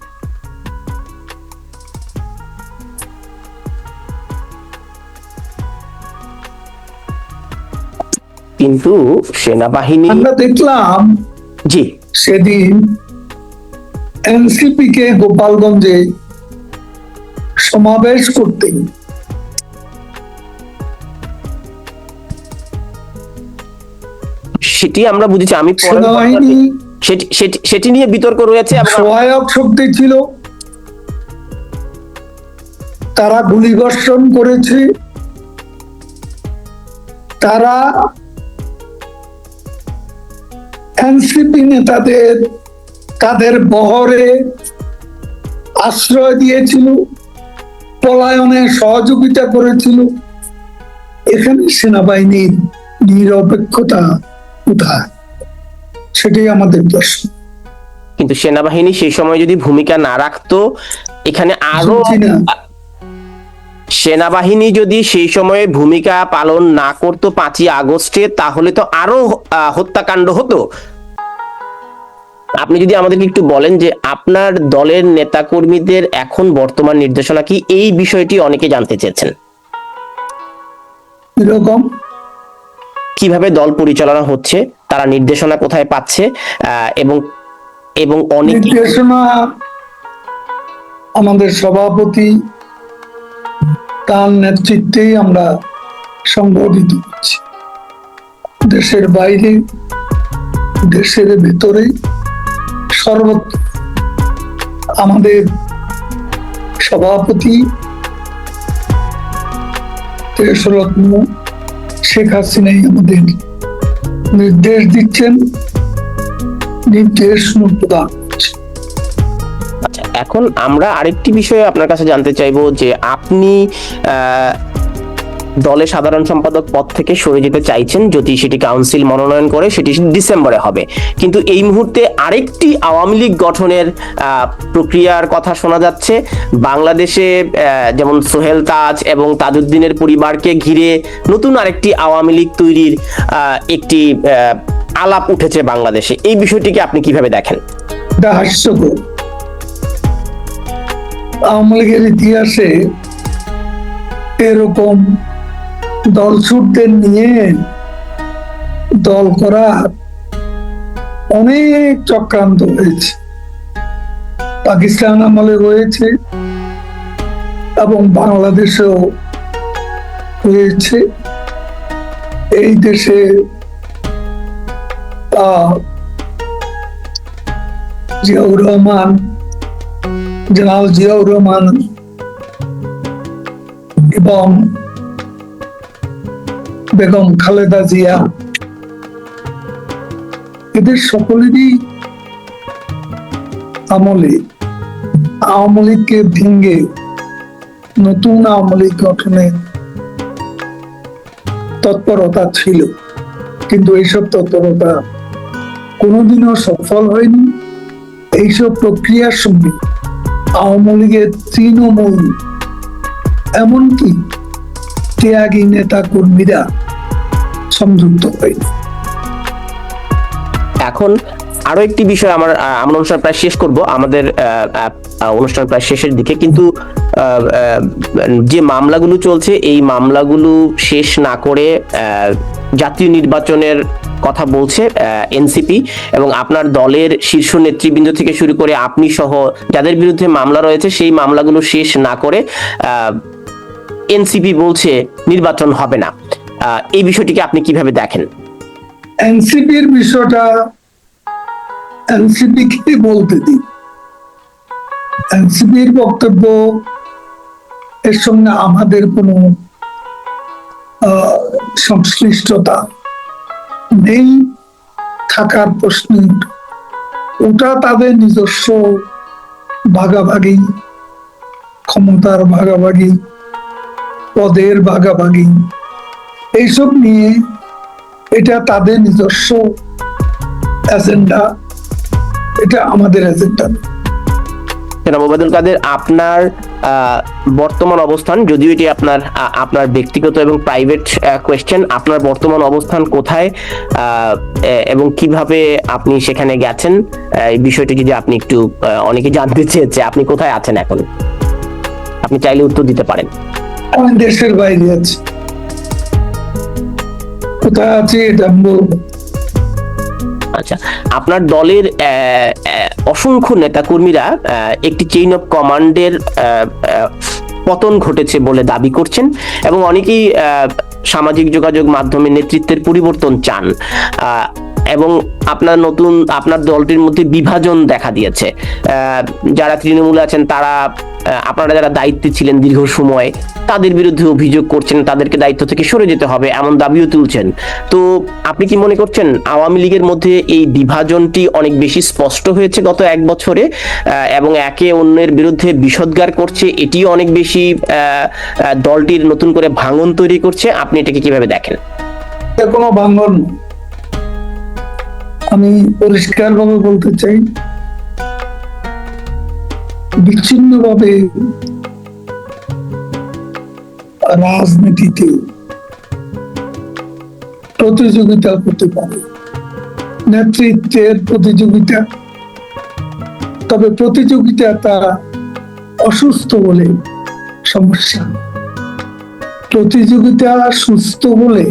A: কিন্তু সেনাবাহিনী,
B: আমরা দেখলাম
A: জি,
B: সেদিন এনসিপি কে গোপালগঞ্জে সমাবেশ করতে
A: সেটি আমরা বুঝেছি। আমি
B: সেনাবাহিনী
A: সেটি নিয়ে বিতর্ক রয়েছে এবং
B: সহায়ক শক্তি ছিল, তারা গুলিবর্ষণ করেছে, তারা এনসিপি নেতাদের তাদের বহরে আশ্রয় দিয়েছিল, পলায়নে সহযোগিতা করেছিল। এখানে সেনাবাহিনীর নিরপেক্ষতা কোথায়, সেটাই আমাদের প্রশ্ন।
A: কিন্তু সেনাবাহিনী সেই সময় যদি ভূমিকা না রাখতো, এখানে আরো সেনাবাহিনী যদি সেই সময়ে ভূমিকা পালন না করতো 5ই আগস্টে, তাহলে তো আরো হত্যাকাণ্ড হতো। আপনি যদি আমাদেরকে একটু বলেন যে আপনার দলের নেতাকর্মীদের এখন বর্তমান নির্দেশনা কি, এই বিষয়টি অনেকে জানতে চেয়েছেন।
B: এরকম
A: কিভাবে দল পরিচালনা হচ্ছে, তারা নির্দেশনা কোথায় পাচ্ছে, এবং এবং অনেক
B: নির্দেশনা আমাদের সভাপতি তার নেতৃত্বেই আমরা সংগঠিত করছি। দেশের বাইরে, দেশের ভেতরে, সর্বত্র আমাদের সভাপতি দেশরত্ন শেখ হাসিনাই আমাদের নির্দেশ দিচ্ছেন, নির্দেশ প্রদান করছেন।
A: আচ্ছা, এখন আমরা আরেকটি বিষয়ে আপনার কাছে জানতে চাইবো যে আপনি দলের সাধারণ সম্পাদক পদ থেকে সরে যেতে চাইছেন, যদি সেটি কাউন্সিল মনোনয়ন করে, সেটি ডিসেম্বরে হবে। কিন্তু এই মুহূর্তে আরেকটি আওয়ামী লীগ গঠনের প্রক্রিয়ার কথা শোনা যাচ্ছে। বাংলাদেশে যেমন সোহেল তাজ এবং তাজউদ্দিনের পরিবারকে ঘিরে নতুন আরেকটি আওয়ামী লীগ তৈরির একটি আলাপ উঠেছে বাংলাদেশে। এই বিষয়টিকে আপনি কিভাবে দেখেন?
B: হাস্যকর। আওয়ামী লীগের ইতিহাসে এরকম দলছুটদের নিয়ে দল করা অনেক চক্রান্ত হয়েছে। পাকিস্তান আমলে হয়েছে এবং বাংলাদেশেও হয়েছে। এই দেশে জিয়াউর রহমান, জেনারেল জিয়াউর রহমান এবং বেগম খালেদা জিয়া, এদের সকলেরই আমলে আওয়ামী লীগকে ভেঙে নতুন আওয়ামী লীগ গঠনে তৎপরতা ছিল। কিন্তু এইসব তৎপরতা কোনোদিনও সফল হয়নি। এইসব প্রক্রিয়ার সঙ্গে আওয়ামী লীগের তৃণমূল এমনকি ত্যাগী নেতা কর্মীরা সংযুক্ত হয়নি।
A: এখন আরো একটি বিষয়, আমরা অনুষ্ঠান প্রায় শেষ করব, আমাদের অনুষ্ঠান প্রায় শেষের দিকে, কিন্তু যে মামলাগুলো চলছে এই মামলাগুলো শেষ না করে জাতীয় নির্বাচনের কথা বলছে এনসিপি, এবং আপনার দলের শীর্ষ নেতৃবৃন্দ থেকে শুরু করে আপনি সহ যাদের বিরুদ্ধে মামলা রয়েছে সেই মামলাগুলো শেষ না করে এনসিপি বলছে নির্বাচন হবে না। এই বিষয়টিকে আপনি কিভাবে দেখেন?
B: এনসিপির বিষয়টা এনসিপি কে বলতে দিন। এনসিপির বক্তব্য এর সঙ্গে আমাদের কোনো সংশ্লিষ্টতা নেই, থাকার প্রশ্ন। ওটা তাদের নিজস্ব ভাগাভাগি, ক্ষমতার ভাগাভাগি, পদের ভাগাভাগি, এইসব নিয়ে এটা তাদের নিজস্ব এজেন্ডা, এটা আমাদের এজেন্ডা।
A: জনাব ওবায়দুল কাদের, আপনার বর্তমান অবস্থান, যদিও এটি আপনার ব্যক্তিগত এবং প্রাইভেট কোয়েশ্চেন, আপনার বর্তমান অবস্থান কোথায় এবং কিভাবে আপনি সেখানে গেছেন, এই বিষয়টি যদি আপনি একটু, অনেকে জানতে চেয়েছে আপনি কোথায় আছেন এখন, আপনি চাইলে উত্তর দিতে পারেন।
B: আমি দেশের বাইরে আছি, কোথায় আছি এটা বলবো।
A: আচ্ছা, আপনার দলের অসংখ্য নেতা কর্মীরা একটি চেইন অফ কমান্ডের পতন ঘটেছে বলে দাবি করছেন, এবং অনেকেই সামাজিক যোগাযোগ মাধ্যমে নেতৃত্বের পরিবর্তন চান, এবং আপনার দলটির মধ্যে বিভাজন দেখা দিয়েছে। যারা তৃণমূলে আছেন তারা, আপনারা যারা দায়িত্বে ছিলেন দীর্ঘ সময়, তাদের বিরুদ্ধে অভিযোগ করছেন, তাদেরকে দায়িত্ব থেকে সরে যেতে হবে এমন দাবিও তুলছেন। তো আপনি কি মনে করছেন আওয়ামী লীগের মধ্যে এই বিভাজনটি অনেক বেশি স্পষ্ট হয়েছে গত এক বছরে, এবং একে অন্যের বিরুদ্ধে বিষোদ্গার করছে, এটিও অনেক বেশি দলটির নতুন করে ভাঙন তৈরি করছে? আপনি এটাকে কিভাবে দেখেন?
B: কোনো ভাঙন, আমি পরিষ্কার ভাবে বলতে চাই, বিচ্ছিন্নভাবে রাজনীতিতে প্রতিযোগিতা করতে পারে, নেতৃত্বের প্রতিযোগিতা, তবে প্রতিযোগিতাটা অসুস্থ বলে সমস্যা। প্রতিযোগিতা সুস্থ হলে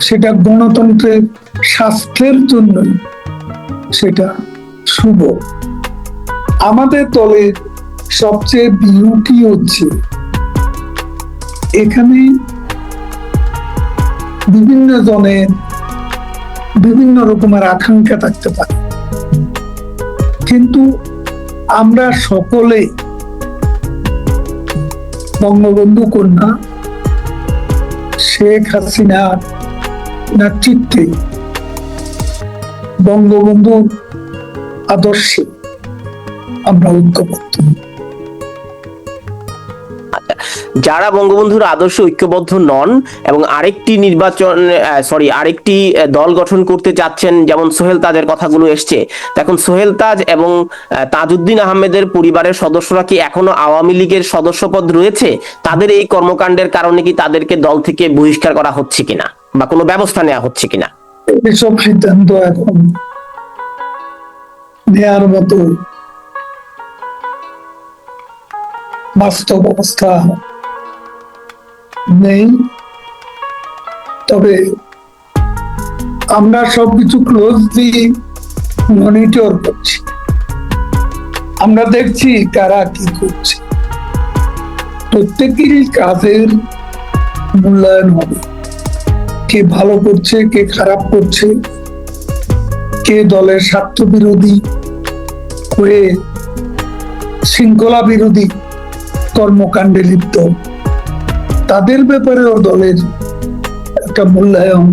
B: সেটা গণতন্ত্রের স্বাস্থ্যের জন্য সেটা শুভ। আমাদের দলের সবচেয়ে বিরূপই হচ্ছে এখানে বিভিন্ন জনের বিভিন্ন রকমের আকাঙ্ক্ষা থাকতে পারে, কিন্তু আমরা সকলে বঙ্গবন্ধু কন্যা শেখ হাসিনার নেতৃত্বে বঙ্গবন্ধুর আদর্শে আমরা ঐক্যবদ্ধ।
A: যারা বঙ্গবন্ধুর আদর্শ ঐক্যবদ্ধ নন এবং আরেকটি দল গঠন করতে চাচ্ছেন, যেমন সোহেল তাজের কথাগুলো এসছে, এখন সোহেল তাজ এবং তাজউদ্দিন আহমেদের পরিবারের সদস্যরা কি এখনো আওয়ামী লীগের সদস্যপদ রয়েছে? তাদের এই কর্মকাণ্ডের কারণে কি তাদেরকে দল থেকে বহিষ্কার করা হচ্ছে কিনা বা কোনো ব্যবস্থা নেওয়া হচ্ছে কিনা?
B: এসব সিদ্ধান্ত এখন নেয়ার মতো বাস্তব অবস্থা নেই। তবে আমরা সবকিছু ক্লোজলি মনিটর করছি, আমরা দেখছি কারা কি করছে, প্রত্যেকেরই কাজের মূল্যায়ন হবে, কে ভালো করছে, কে খারাপ করছে, কে দলের স্বার্থ বিরোধী হয়ে শৃঙ্খলা বিরোধী কর্মকাণ্ডে লিপ্ত, তাদের ব্যাপারেও দলের একটা মূল্যায়ন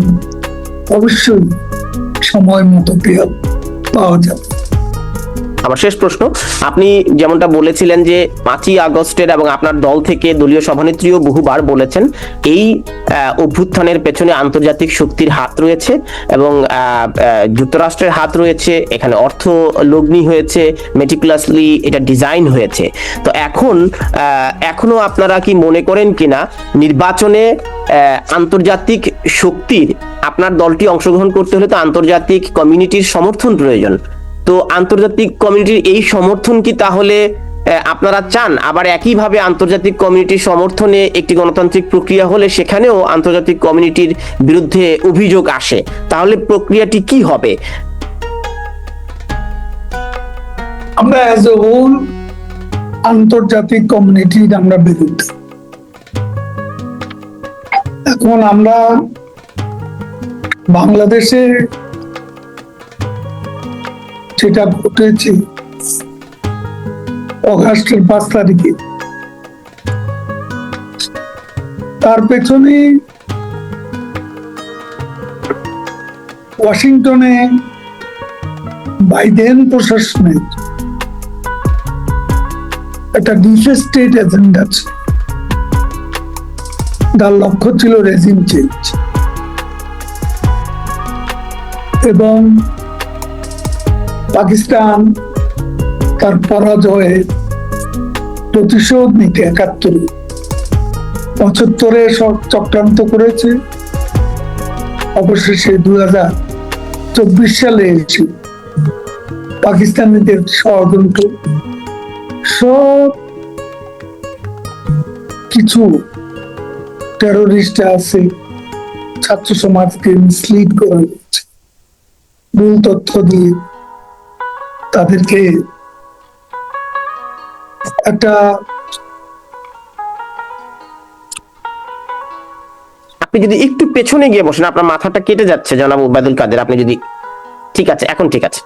B: অবশ্যই সময় মতো পাওয়া যাবে।
A: আমার শেষ প্রশ্ন, আপনি যেমনটা বলেছিলেন যে 5ই আগস্টের এবং আপনার দল থেকে দলীয় সভানেত্রীও বহুবার বলেছেন এই অভ্যুত্থানের পেছনে আন্তর্জাতিক শক্তির হাত রয়েছে এবং যুক্তরাষ্ট্রের হাত রয়েছে, এখানে অর্থ লগ্নি হয়েছে, মেটিকুলাসলি এটা ডিজাইন হয়েছে। তো এখনো আপনারা কি মনে করেন কিনা নির্বাচনে আন্তর্জাতিক শক্তির, আপনার দলটি অংশগ্রহণ করতে হলে তো আন্তর্জাতিক কমিউনিটির সমর্থন প্রয়োজন, তো আন্তর্জাতিক কমিউনিটির এই সমর্থন কি তাহলে আপনারা চান? আবার একইভাবে আন্তর্জাতিক কমিউনিটির সমর্থনে একটি গণতান্ত্রিক প্রক্রিয়া হলে সেখানেও আন্তর্জাতিক কমিউনিটির বিরুদ্ধে অভিযোগ আসে, তাহলে প্রক্রিয়াটি কি হবে?
B: আমরা অ্যাজ এ হোল আন্তর্জাতিক কমিউনিটির আমরা বিরুদ্ধে। এখন আমরা বাংলাদেশে যেটা ঘটেছে অগাস্টের 5 তারিখে, তার পেছনে ওয়াশিংটনে বাইডেন প্রশাসনের একটা ডিফেন্স স্টেট এজেন্ডা ছিল, তার লক্ষ্য ছিল রেজিম চেঞ্জ এবং পাকিস্তান তার পরাজয়ে প্রতিশোধ নিতে 71 75 চক্রান্ত করেছে। অবশেষে 2024 সালে এসে পাকিস্তানিদের ষড়যন্ত্র সব কিছু টেরোরিস্ট আছে, ছাত্র সমাজকে মিসলিড করা হয়েছে, ভুল তথ্য দিয়ে তাদেরকে একটা,
A: আপনি যদি একটু পেছনে গিয়ে বসেন, আপনার মাথাটা কেটে যাচ্ছে জনাব ওবায়দুল কাদের, আপনি যদি, ঠিক আছে এখন ঠিক আছে।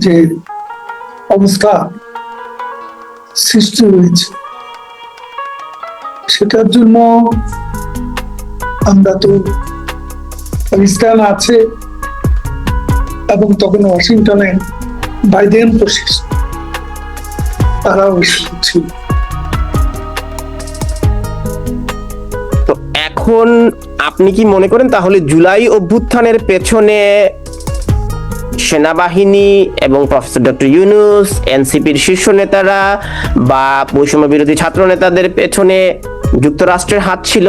B: যে অবস্থা সৃষ্টি হয়েছে সেটার জন্য আমরা তো, পাকিস্তান আছে এবং তখন ওয়াশিংটনে বাইডেন প্রশাসন তারাও ছিল।
A: তো এখন আপনি কি মনে করেন তাহলে জুলাই অভ্যুত্থানের পেছনে সেনাবাহিনী এবং প্রফেসর ডক্টর ইউনূস, এনসিপির শীর্ষ নেতারা বা বৈষম্য বিরোধী ছাত্র নেতাদের পেছনে যুক্তরাষ্ট্রের হাত ছিল?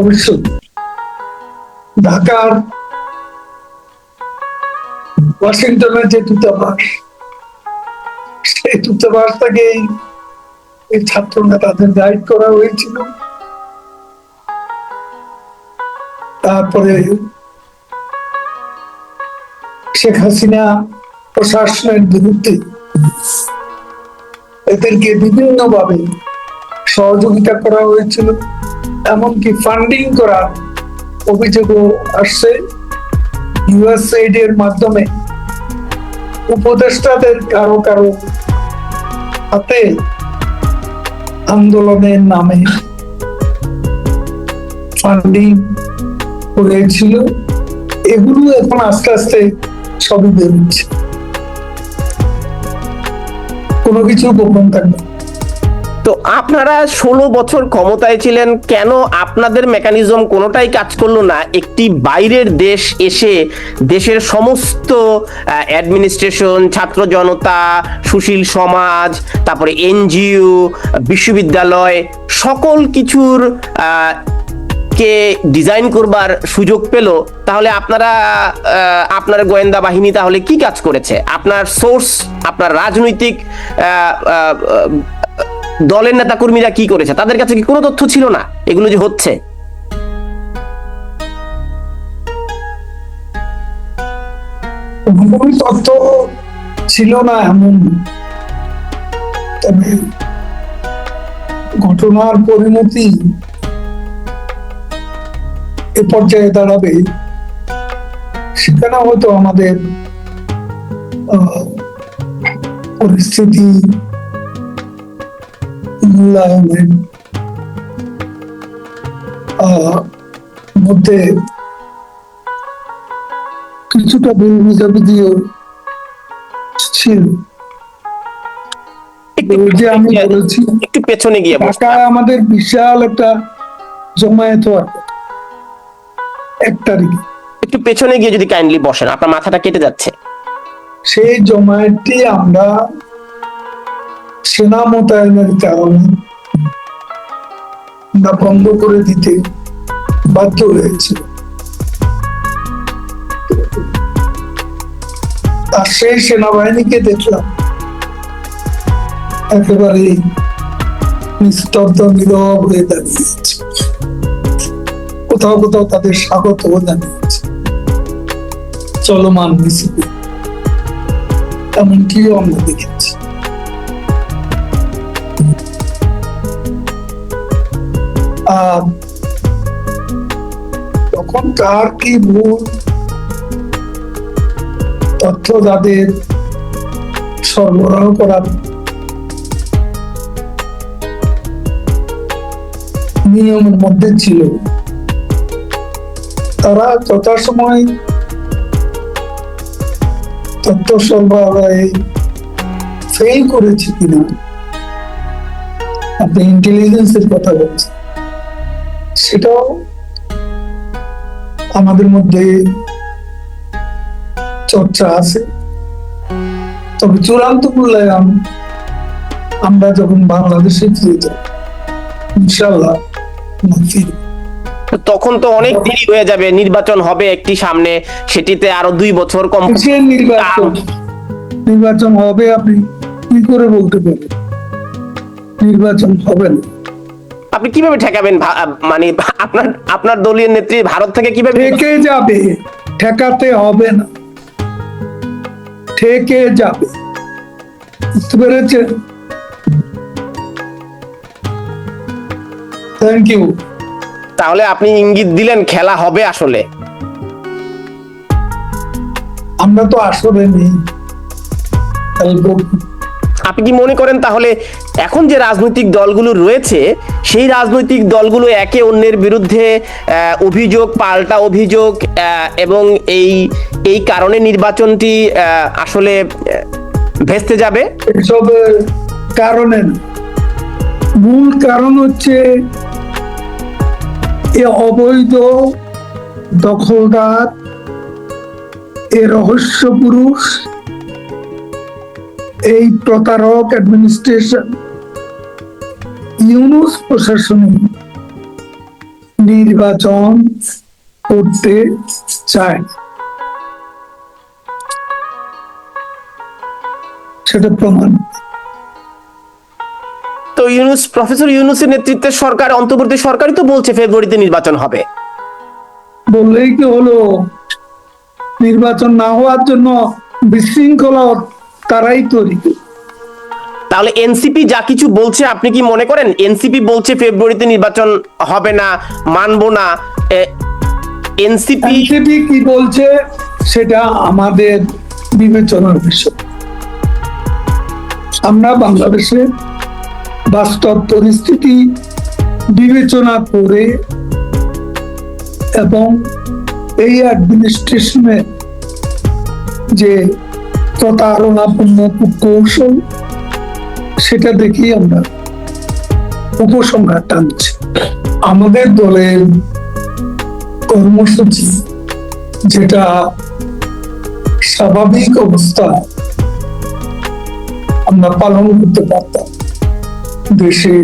B: অবশ্যই ঢাকার ওয়াশিংটনের যে দূতাবাস, সেই দূতাবাস থেকে এই ছাত্র নেতাদের গাইড করা হয়েছিল। তারপরে শেখ হাসিনা প্রশাসনের বিরুদ্ধে এদেরকে বিভিন্নভাবে সহযোগিতা করা হয়েছিল, এমনকি ফান্ডিং করার অভিযোগও আসছে। ইউএসএইড এর মাধ্যমে উপদেষ্টাদের কারো কারো হাতে আন্দোলনের নামে ফান্ডিং করেছিল। এগুলো এখন আস্তে আস্তে সবই বেরোচ্ছে, কোনো কিছু গোপন থাকবে।
A: তো আপনারা 16 বছর ক্ষমতায় ছিলেন, কেন আপনাদের মেকানিজম কোনোটাই কাজ করলো না একটি বাইরের দেশ এসে দেশের সমস্ত অ্যাডমিনিস্ট্রেশন, ছাত্র জনতা, সুশীল সমাজ, তারপরে এনজিও, বিশ্ববিদ্যালয়, সকল কিছুর কে ডিজাইন করবার সুযোগ পেল? তাহলে আপনারা, আপনার গোয়েন্দা বাহিনী তাহলে কি কাজ করেছে? আপনার সোর্স, আপনার রাজনৈতিক দলের নেতা কর্মীরা কি করেছে? তাদের কাছে কি কোনো তথ্য ছিল না এগুলো যে হচ্ছে?
B: তথ্য ছিল না এমন, তবে ঘটনার পরিণতি এ পর্যায়ে দাঁড়াবে, সেখানে হয়তো আমাদের পরিস্থিতি মূল্যায়নের মধ্যে কিছুটা ভুল বুঝাবুঝিও ছিল। ওই যে আমি বলেছি,
A: একটু পেছনে গিয়ে বসতে
B: ঢাকায় আমাদের বিশাল একটা জমায়েত হওয়ার কথা 1 তারিখে।
A: একটু পেছনে গিয়ে যদি কাইন্ডলি বসেন, আপনার মাথাটা কেটে যাচ্ছে।
B: সেই জমায়েতটি আমরা সেনা মোতায়েনের কারণে আমরা বন্ধ করে দিতে বাধ্য হয়েছে। আর সেই সেনাবাহিনীকে দেখলাম একেবারে নিস্তব্ধ নীরব হয়ে দাঁড়িয়েছে, কোথাও কোথাও তাদের স্বাগত জানিয়েছে চলমান মিছিলে, এমনটিও আমরা দেখেছি। আর তখন কার কি ভুল তথ্য যাদের সরবরাহ করার নিয়মের মধ্যে ছিল, তারা যথাসময় তথ্য সরবরাহে ফেল করেছে কিনা, আপনি ইন্টেলিজেন্সের কথা বলছেন, সেটাও আমাদের মধ্যে চর্চা আছে। তবে চূড়ান্ত মূল্যায়ন আমরা যখন বাংলাদেশে ফিরে যাব ইনশাল্লাহ ফিরব।
A: তখন তো অনেক দেরি হয়ে যাবে, নির্বাচন হবে একটি সামনে, সেটিতে আরো 2 বছর কম।
B: নির্বাচন হবে আপনি কি করে বলতে পারেন নির্বাচন হবে না?
A: আপনি কিভাবে ঠেকাবেন? মানে আপনার দলীয় নেত্রী ভারত থেকে কিভাবে
B: ঠেকে যাবে? ঠেকাতে হবে না, ঠেকে যাবে, বুঝতে পেরেছেন? Thank you.
A: তাহলে আপনি ইঙ্গিত দিলেন খেলা হবে আসলে।
B: আমরা তো আসলে নেই।
A: আপনি কি মনে করেন তাহলে এখন যে রাজনৈতিক দলগুলো রয়েছে সেই রাজনৈতিক দলগুলো একে অন্যের বিরুদ্ধে অভিযোগ পাল্টা অভিযোগ এবং এই কারণে নির্বাচনটি আসলে ভেস্তে যাবে?
B: এসব কারণে মূল কারণ হচ্ছে এ অবৈধ দখলদার, এ রহস্য পুরুষ, এই প্রতারক অ্যাডমিনিস্ট্রেশন, ইউনূস প্রশাসন নির্বাচন করতে চায়, সেটা প্রমাণ।
A: তো প্রফেসর ইউনূসের নেতৃত্বের সরকার, অন্তর্বর্তী সরকারই তো বলছে ফেব্রুয়ারিতে নির্বাচন হবে।
B: বললেই কি হলো? নির্বাচন না হওয়ার জন্য বিশৃঙ্খলা তারাই তৈরি।
A: তাহলে এনসিপি যা কিছু বলছে, আপনি কি মনে করেন এনসিপি বলছে ফেব্রুয়ারিতে নির্বাচন হবে না, মানবো না? এনসিপি
B: কি বলছে সেটা আমাদের বিবেচনার বিষয়। আমরা বাংলাদেশে বাস্তব পরিস্থিতি বিবেচনা করে এবং এই অ্যাডমিনিস্ট্রেশনের যে প্রতারণাপূর্ণ কৌশল, সেটা দেখেই আমরা উপসংহার টানছি। আমাদের দলের কর্মসূচি যেটা স্বাভাবিক অবস্থা আমরা পালন করতে পারতাম, দেশে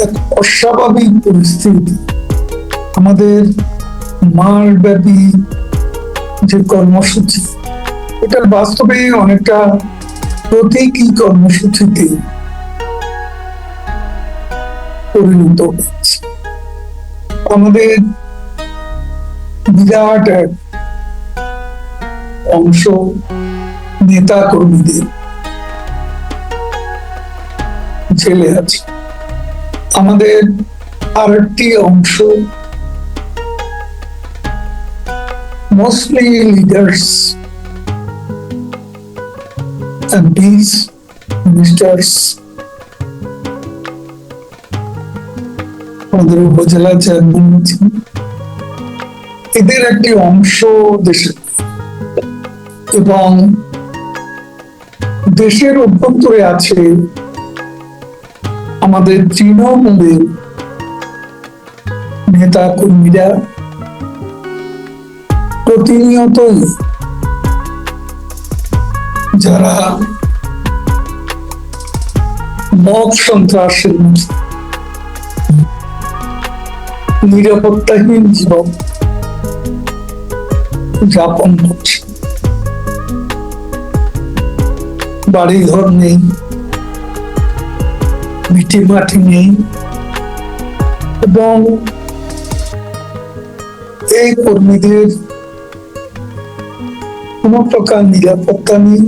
B: এক অস্বাভাবিক পরিস্থিতি, আমাদের মাসব্যাপী যে কর্মসূচি, এটার বাস্তবে অনেকটা প্রতীকী কর্মসূচিতে পরিণত হয়েছে। আমাদের বিরাট এক অংশ নেতা কর্মীদের জেলে আছে, আমাদের আরেকটি অংশ mostly leaders, MPs, ministers, আমাদের উপজেলা চেয়ারম্যান আছেন, এদের একটি অংশ দেশে, এবং দেশের অভ্যন্তরে আছে আমাদের তৃণমূলের নেতা কর্মীরা প্রতিনিয়তই, যারা মব সন্ত্রাসের নিরাপত্তাহীন জীবন যাপন করছে। বাড়িঘর নেই, ভিটে মাটি নেই, এবং এই কর্মীদের কোন প্রকার নিরাপত্তা নেই,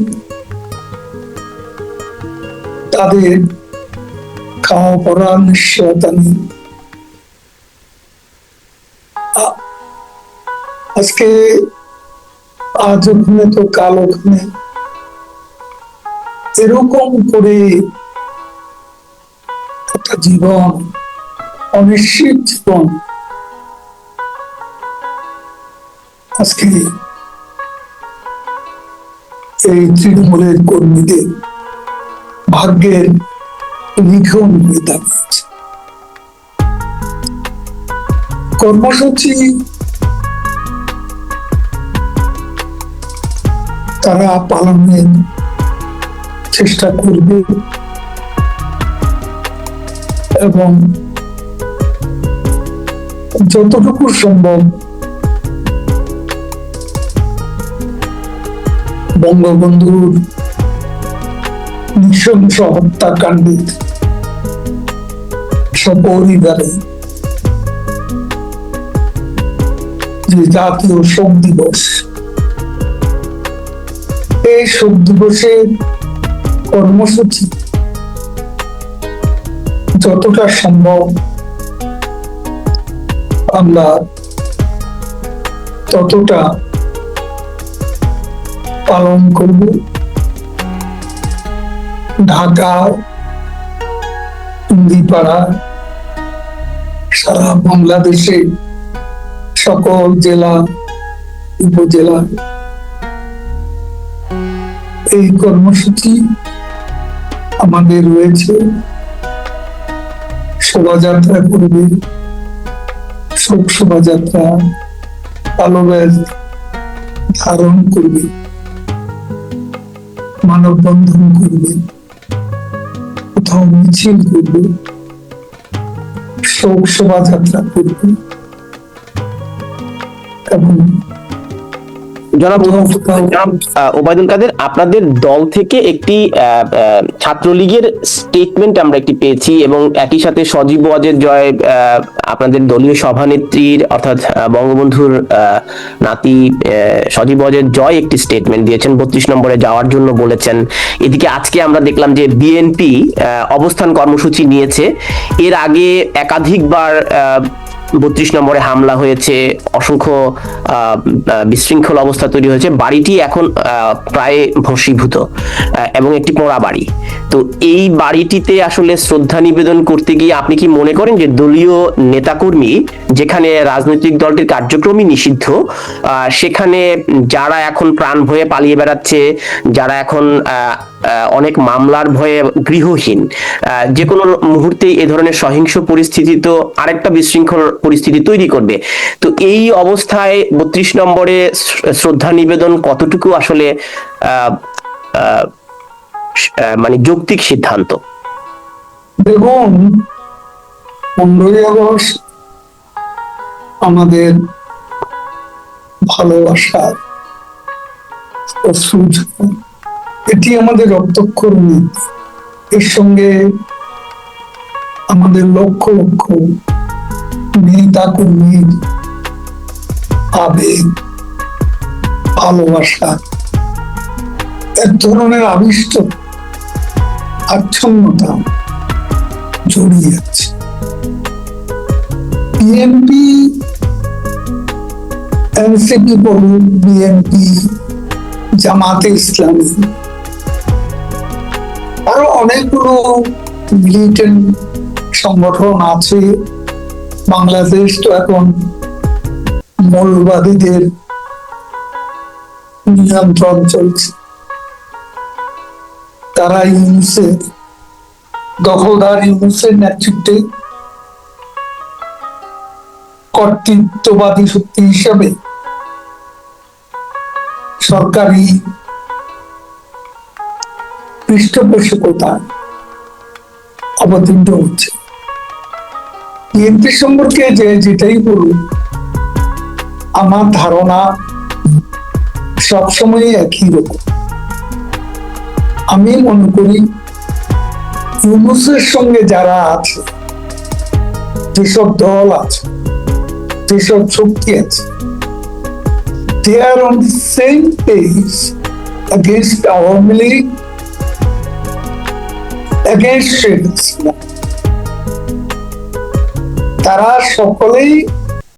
B: তাদের খাওয়া পড়ার নিশ্চয়তা নেই। আজকে আজ ওখানে তো কাল ওখানে, এরকম করে একটা জীবন, অনিশ্চিত জীবন আজকে এই তৃণমূলের কর্মীদের ভাগ্যের লিখন হয়ে দাঁড়িয়েছে। কর্মসূচি তারা পালনের চেষ্টা করবে, এবং যতটুকু সম্ভব বঙ্গবন্ধুর নৃশংস হত্যাকাণ্ডের সপরিবারে যে জাতীয় শোক দিবস, এই শোক দিবসের কর্মসূচি যতটা সম্ভব আমরা ততটা পালন করব। ঢাকা, টুঙ্গিপাড়া, সারা বাংলাদেশে সকল জেলা উপজেলা এই কর্মসূচি আমাদের রয়েছে। শোভাযাত্রা করবে, শোক শোভাযাত্রা, কালো ব্যাজ ধারণ করবে, মানববন্ধন করবে, কোথাও মিছিল করবে, শোক শোভাযাত্রা করবে, এবং
A: জনাব ওবায়দুল কাদের, আপনাদের দল থেকে একটি ছাত্রলীগের স্টেটমেন্ট আমরা একটি পেয়েছি, এবং একই সাথে সজীব ওয়াজেদ জয়, আপনাদের দলীয় সভানেত্রীর অর্থাৎ বঙ্গবন্ধুর নাতি সজীব ওয়াজেদ জয় একটি স্টেটমেন্ট দিয়েছেন, 32 নম্বরে যাওয়ার জন্য বলেছেন। এদিকে আজকে আমরা দেখলাম যে বিএনপি অবস্থান কর্মসূচি নিয়েছে। এর আগে একাধিকবার 32 নম্বরে হামলা হয়েছে, অসংখ্য বিশৃঙ্খল অবস্থা তৈরি হয়েছে। বাড়িটি এখন প্রায় ভস্মীভূত এবং একটি পোড়া বাড়ি। তো এই বাড়িটিতে আসলে শ্রদ্ধা নিবেদন করতে গিয়ে আপনি কি মনে করেন যে দলীয় নেতাকর্মী, যেখানে রাজনৈতিক দলটির কার্যক্রমই নিষিদ্ধ, সেখানে যারা এখন প্রাণ ভয়ে পালিয়ে বেড়াচ্ছে, যারা এখন অনেক মামলার ভয়ে গৃহহীন, যে কোনো মুহূর্তেই এ ধরনের সহিংস পরিস্থিতি তো আরেকটা বিশৃঙ্খল পরিস্থিতি তৈরি করবে, তো এই অবস্থায় 32 নম্বরে শ্রদ্ধা নিবেদন কতটুকু আসলে মানে যৌক্তিক সিদ্ধান্ত?
B: দেখুন, 15ই আগস্ট আমাদের ভালোবাসা, এটি আমাদের রক্তক্ষরণ নীতি। এর সঙ্গে আমাদের লক্ষ লক্ষ নেতা কর্মীর আবেগ, ভালোবাসা, এক ধরনের আবিষ্ট আচ্ছন্নতা জড়িয়ে আছে। বিএনপি, এনসিপি বলুন, বিএনপি, জামাতে ইসলামী, আরো অনেকগুলো মিলিটেন্ট সংগঠন আছে। বাংলাদেশ তো এখন মৌলবাদীদের নিয়ন্ত্রণ চলছে। তারা ইউনূসের দখলদার ইউনূসের নেতৃত্বে কর্তৃত্ববাদী শক্তি হিসাবে সরকারি পৃষ্ঠপোষকতা অবতীর্ণ হচ্ছে। বিএনপি সম্পর্কে যেটাই বলুন, আমার ধারণা সবসময় একই রকম। আমি মনে করি ইউনূসের সঙ্গে যারা আছে, যেসব দল আছে, যেসব শক্তি আছে, they are on the same page against Awami League, against Sheikh Hasina। তারা সকলেই